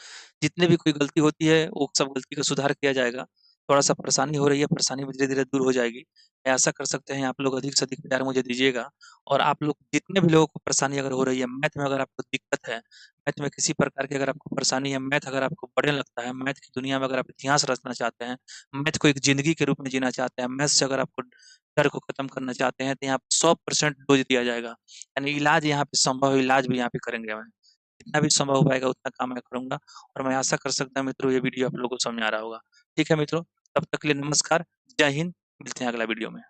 जितने भी कोई गलती होती है, वो सब गलती का सुधार किया जाएगा। थोड़ा-सा परेशानी हो रही है, परेशानी भी धीरे-धीरे दूर हो जाएगी। मैं आशा कर सकते हैं आप लोग अधिक से अधिक प्यार मुझे दीजिएगा, और आप लोग जितने भी लोगों को परेशानी अगर हो रही है, मैथ में अगर आपको दिक्कत है, मैथ में किसी प्रकार की अगर आपको परेशानी है, मैथ अगर आपको बढ़िया लगता है, मैथ की दुनिया में अगर आप इतिहास रचना चाहते हैं, मैथ को एक ज़िंदगी के रूप में जीना चाहते हैं, मैथ से अगर आपको डर को खत्म करना चाहते हैं, तो यहाँ पे 100% डोज़ दिया जाएगा। यानी इलाज यहाँ पे संभव है, इलाज भी यहाँ पे करेंगे हम। जितना भी संभव हो पाएगा उतना काम मैं करूँगा, और मैं आशा कर सकता हूँ मित्रों ये वीडियो आप लोगों को समझ में आ रहा होगा। ठीक है मित्रों, तब तक के लिए नमस्कार, जय हिंद, मिलते हैं अगला वीडियो में।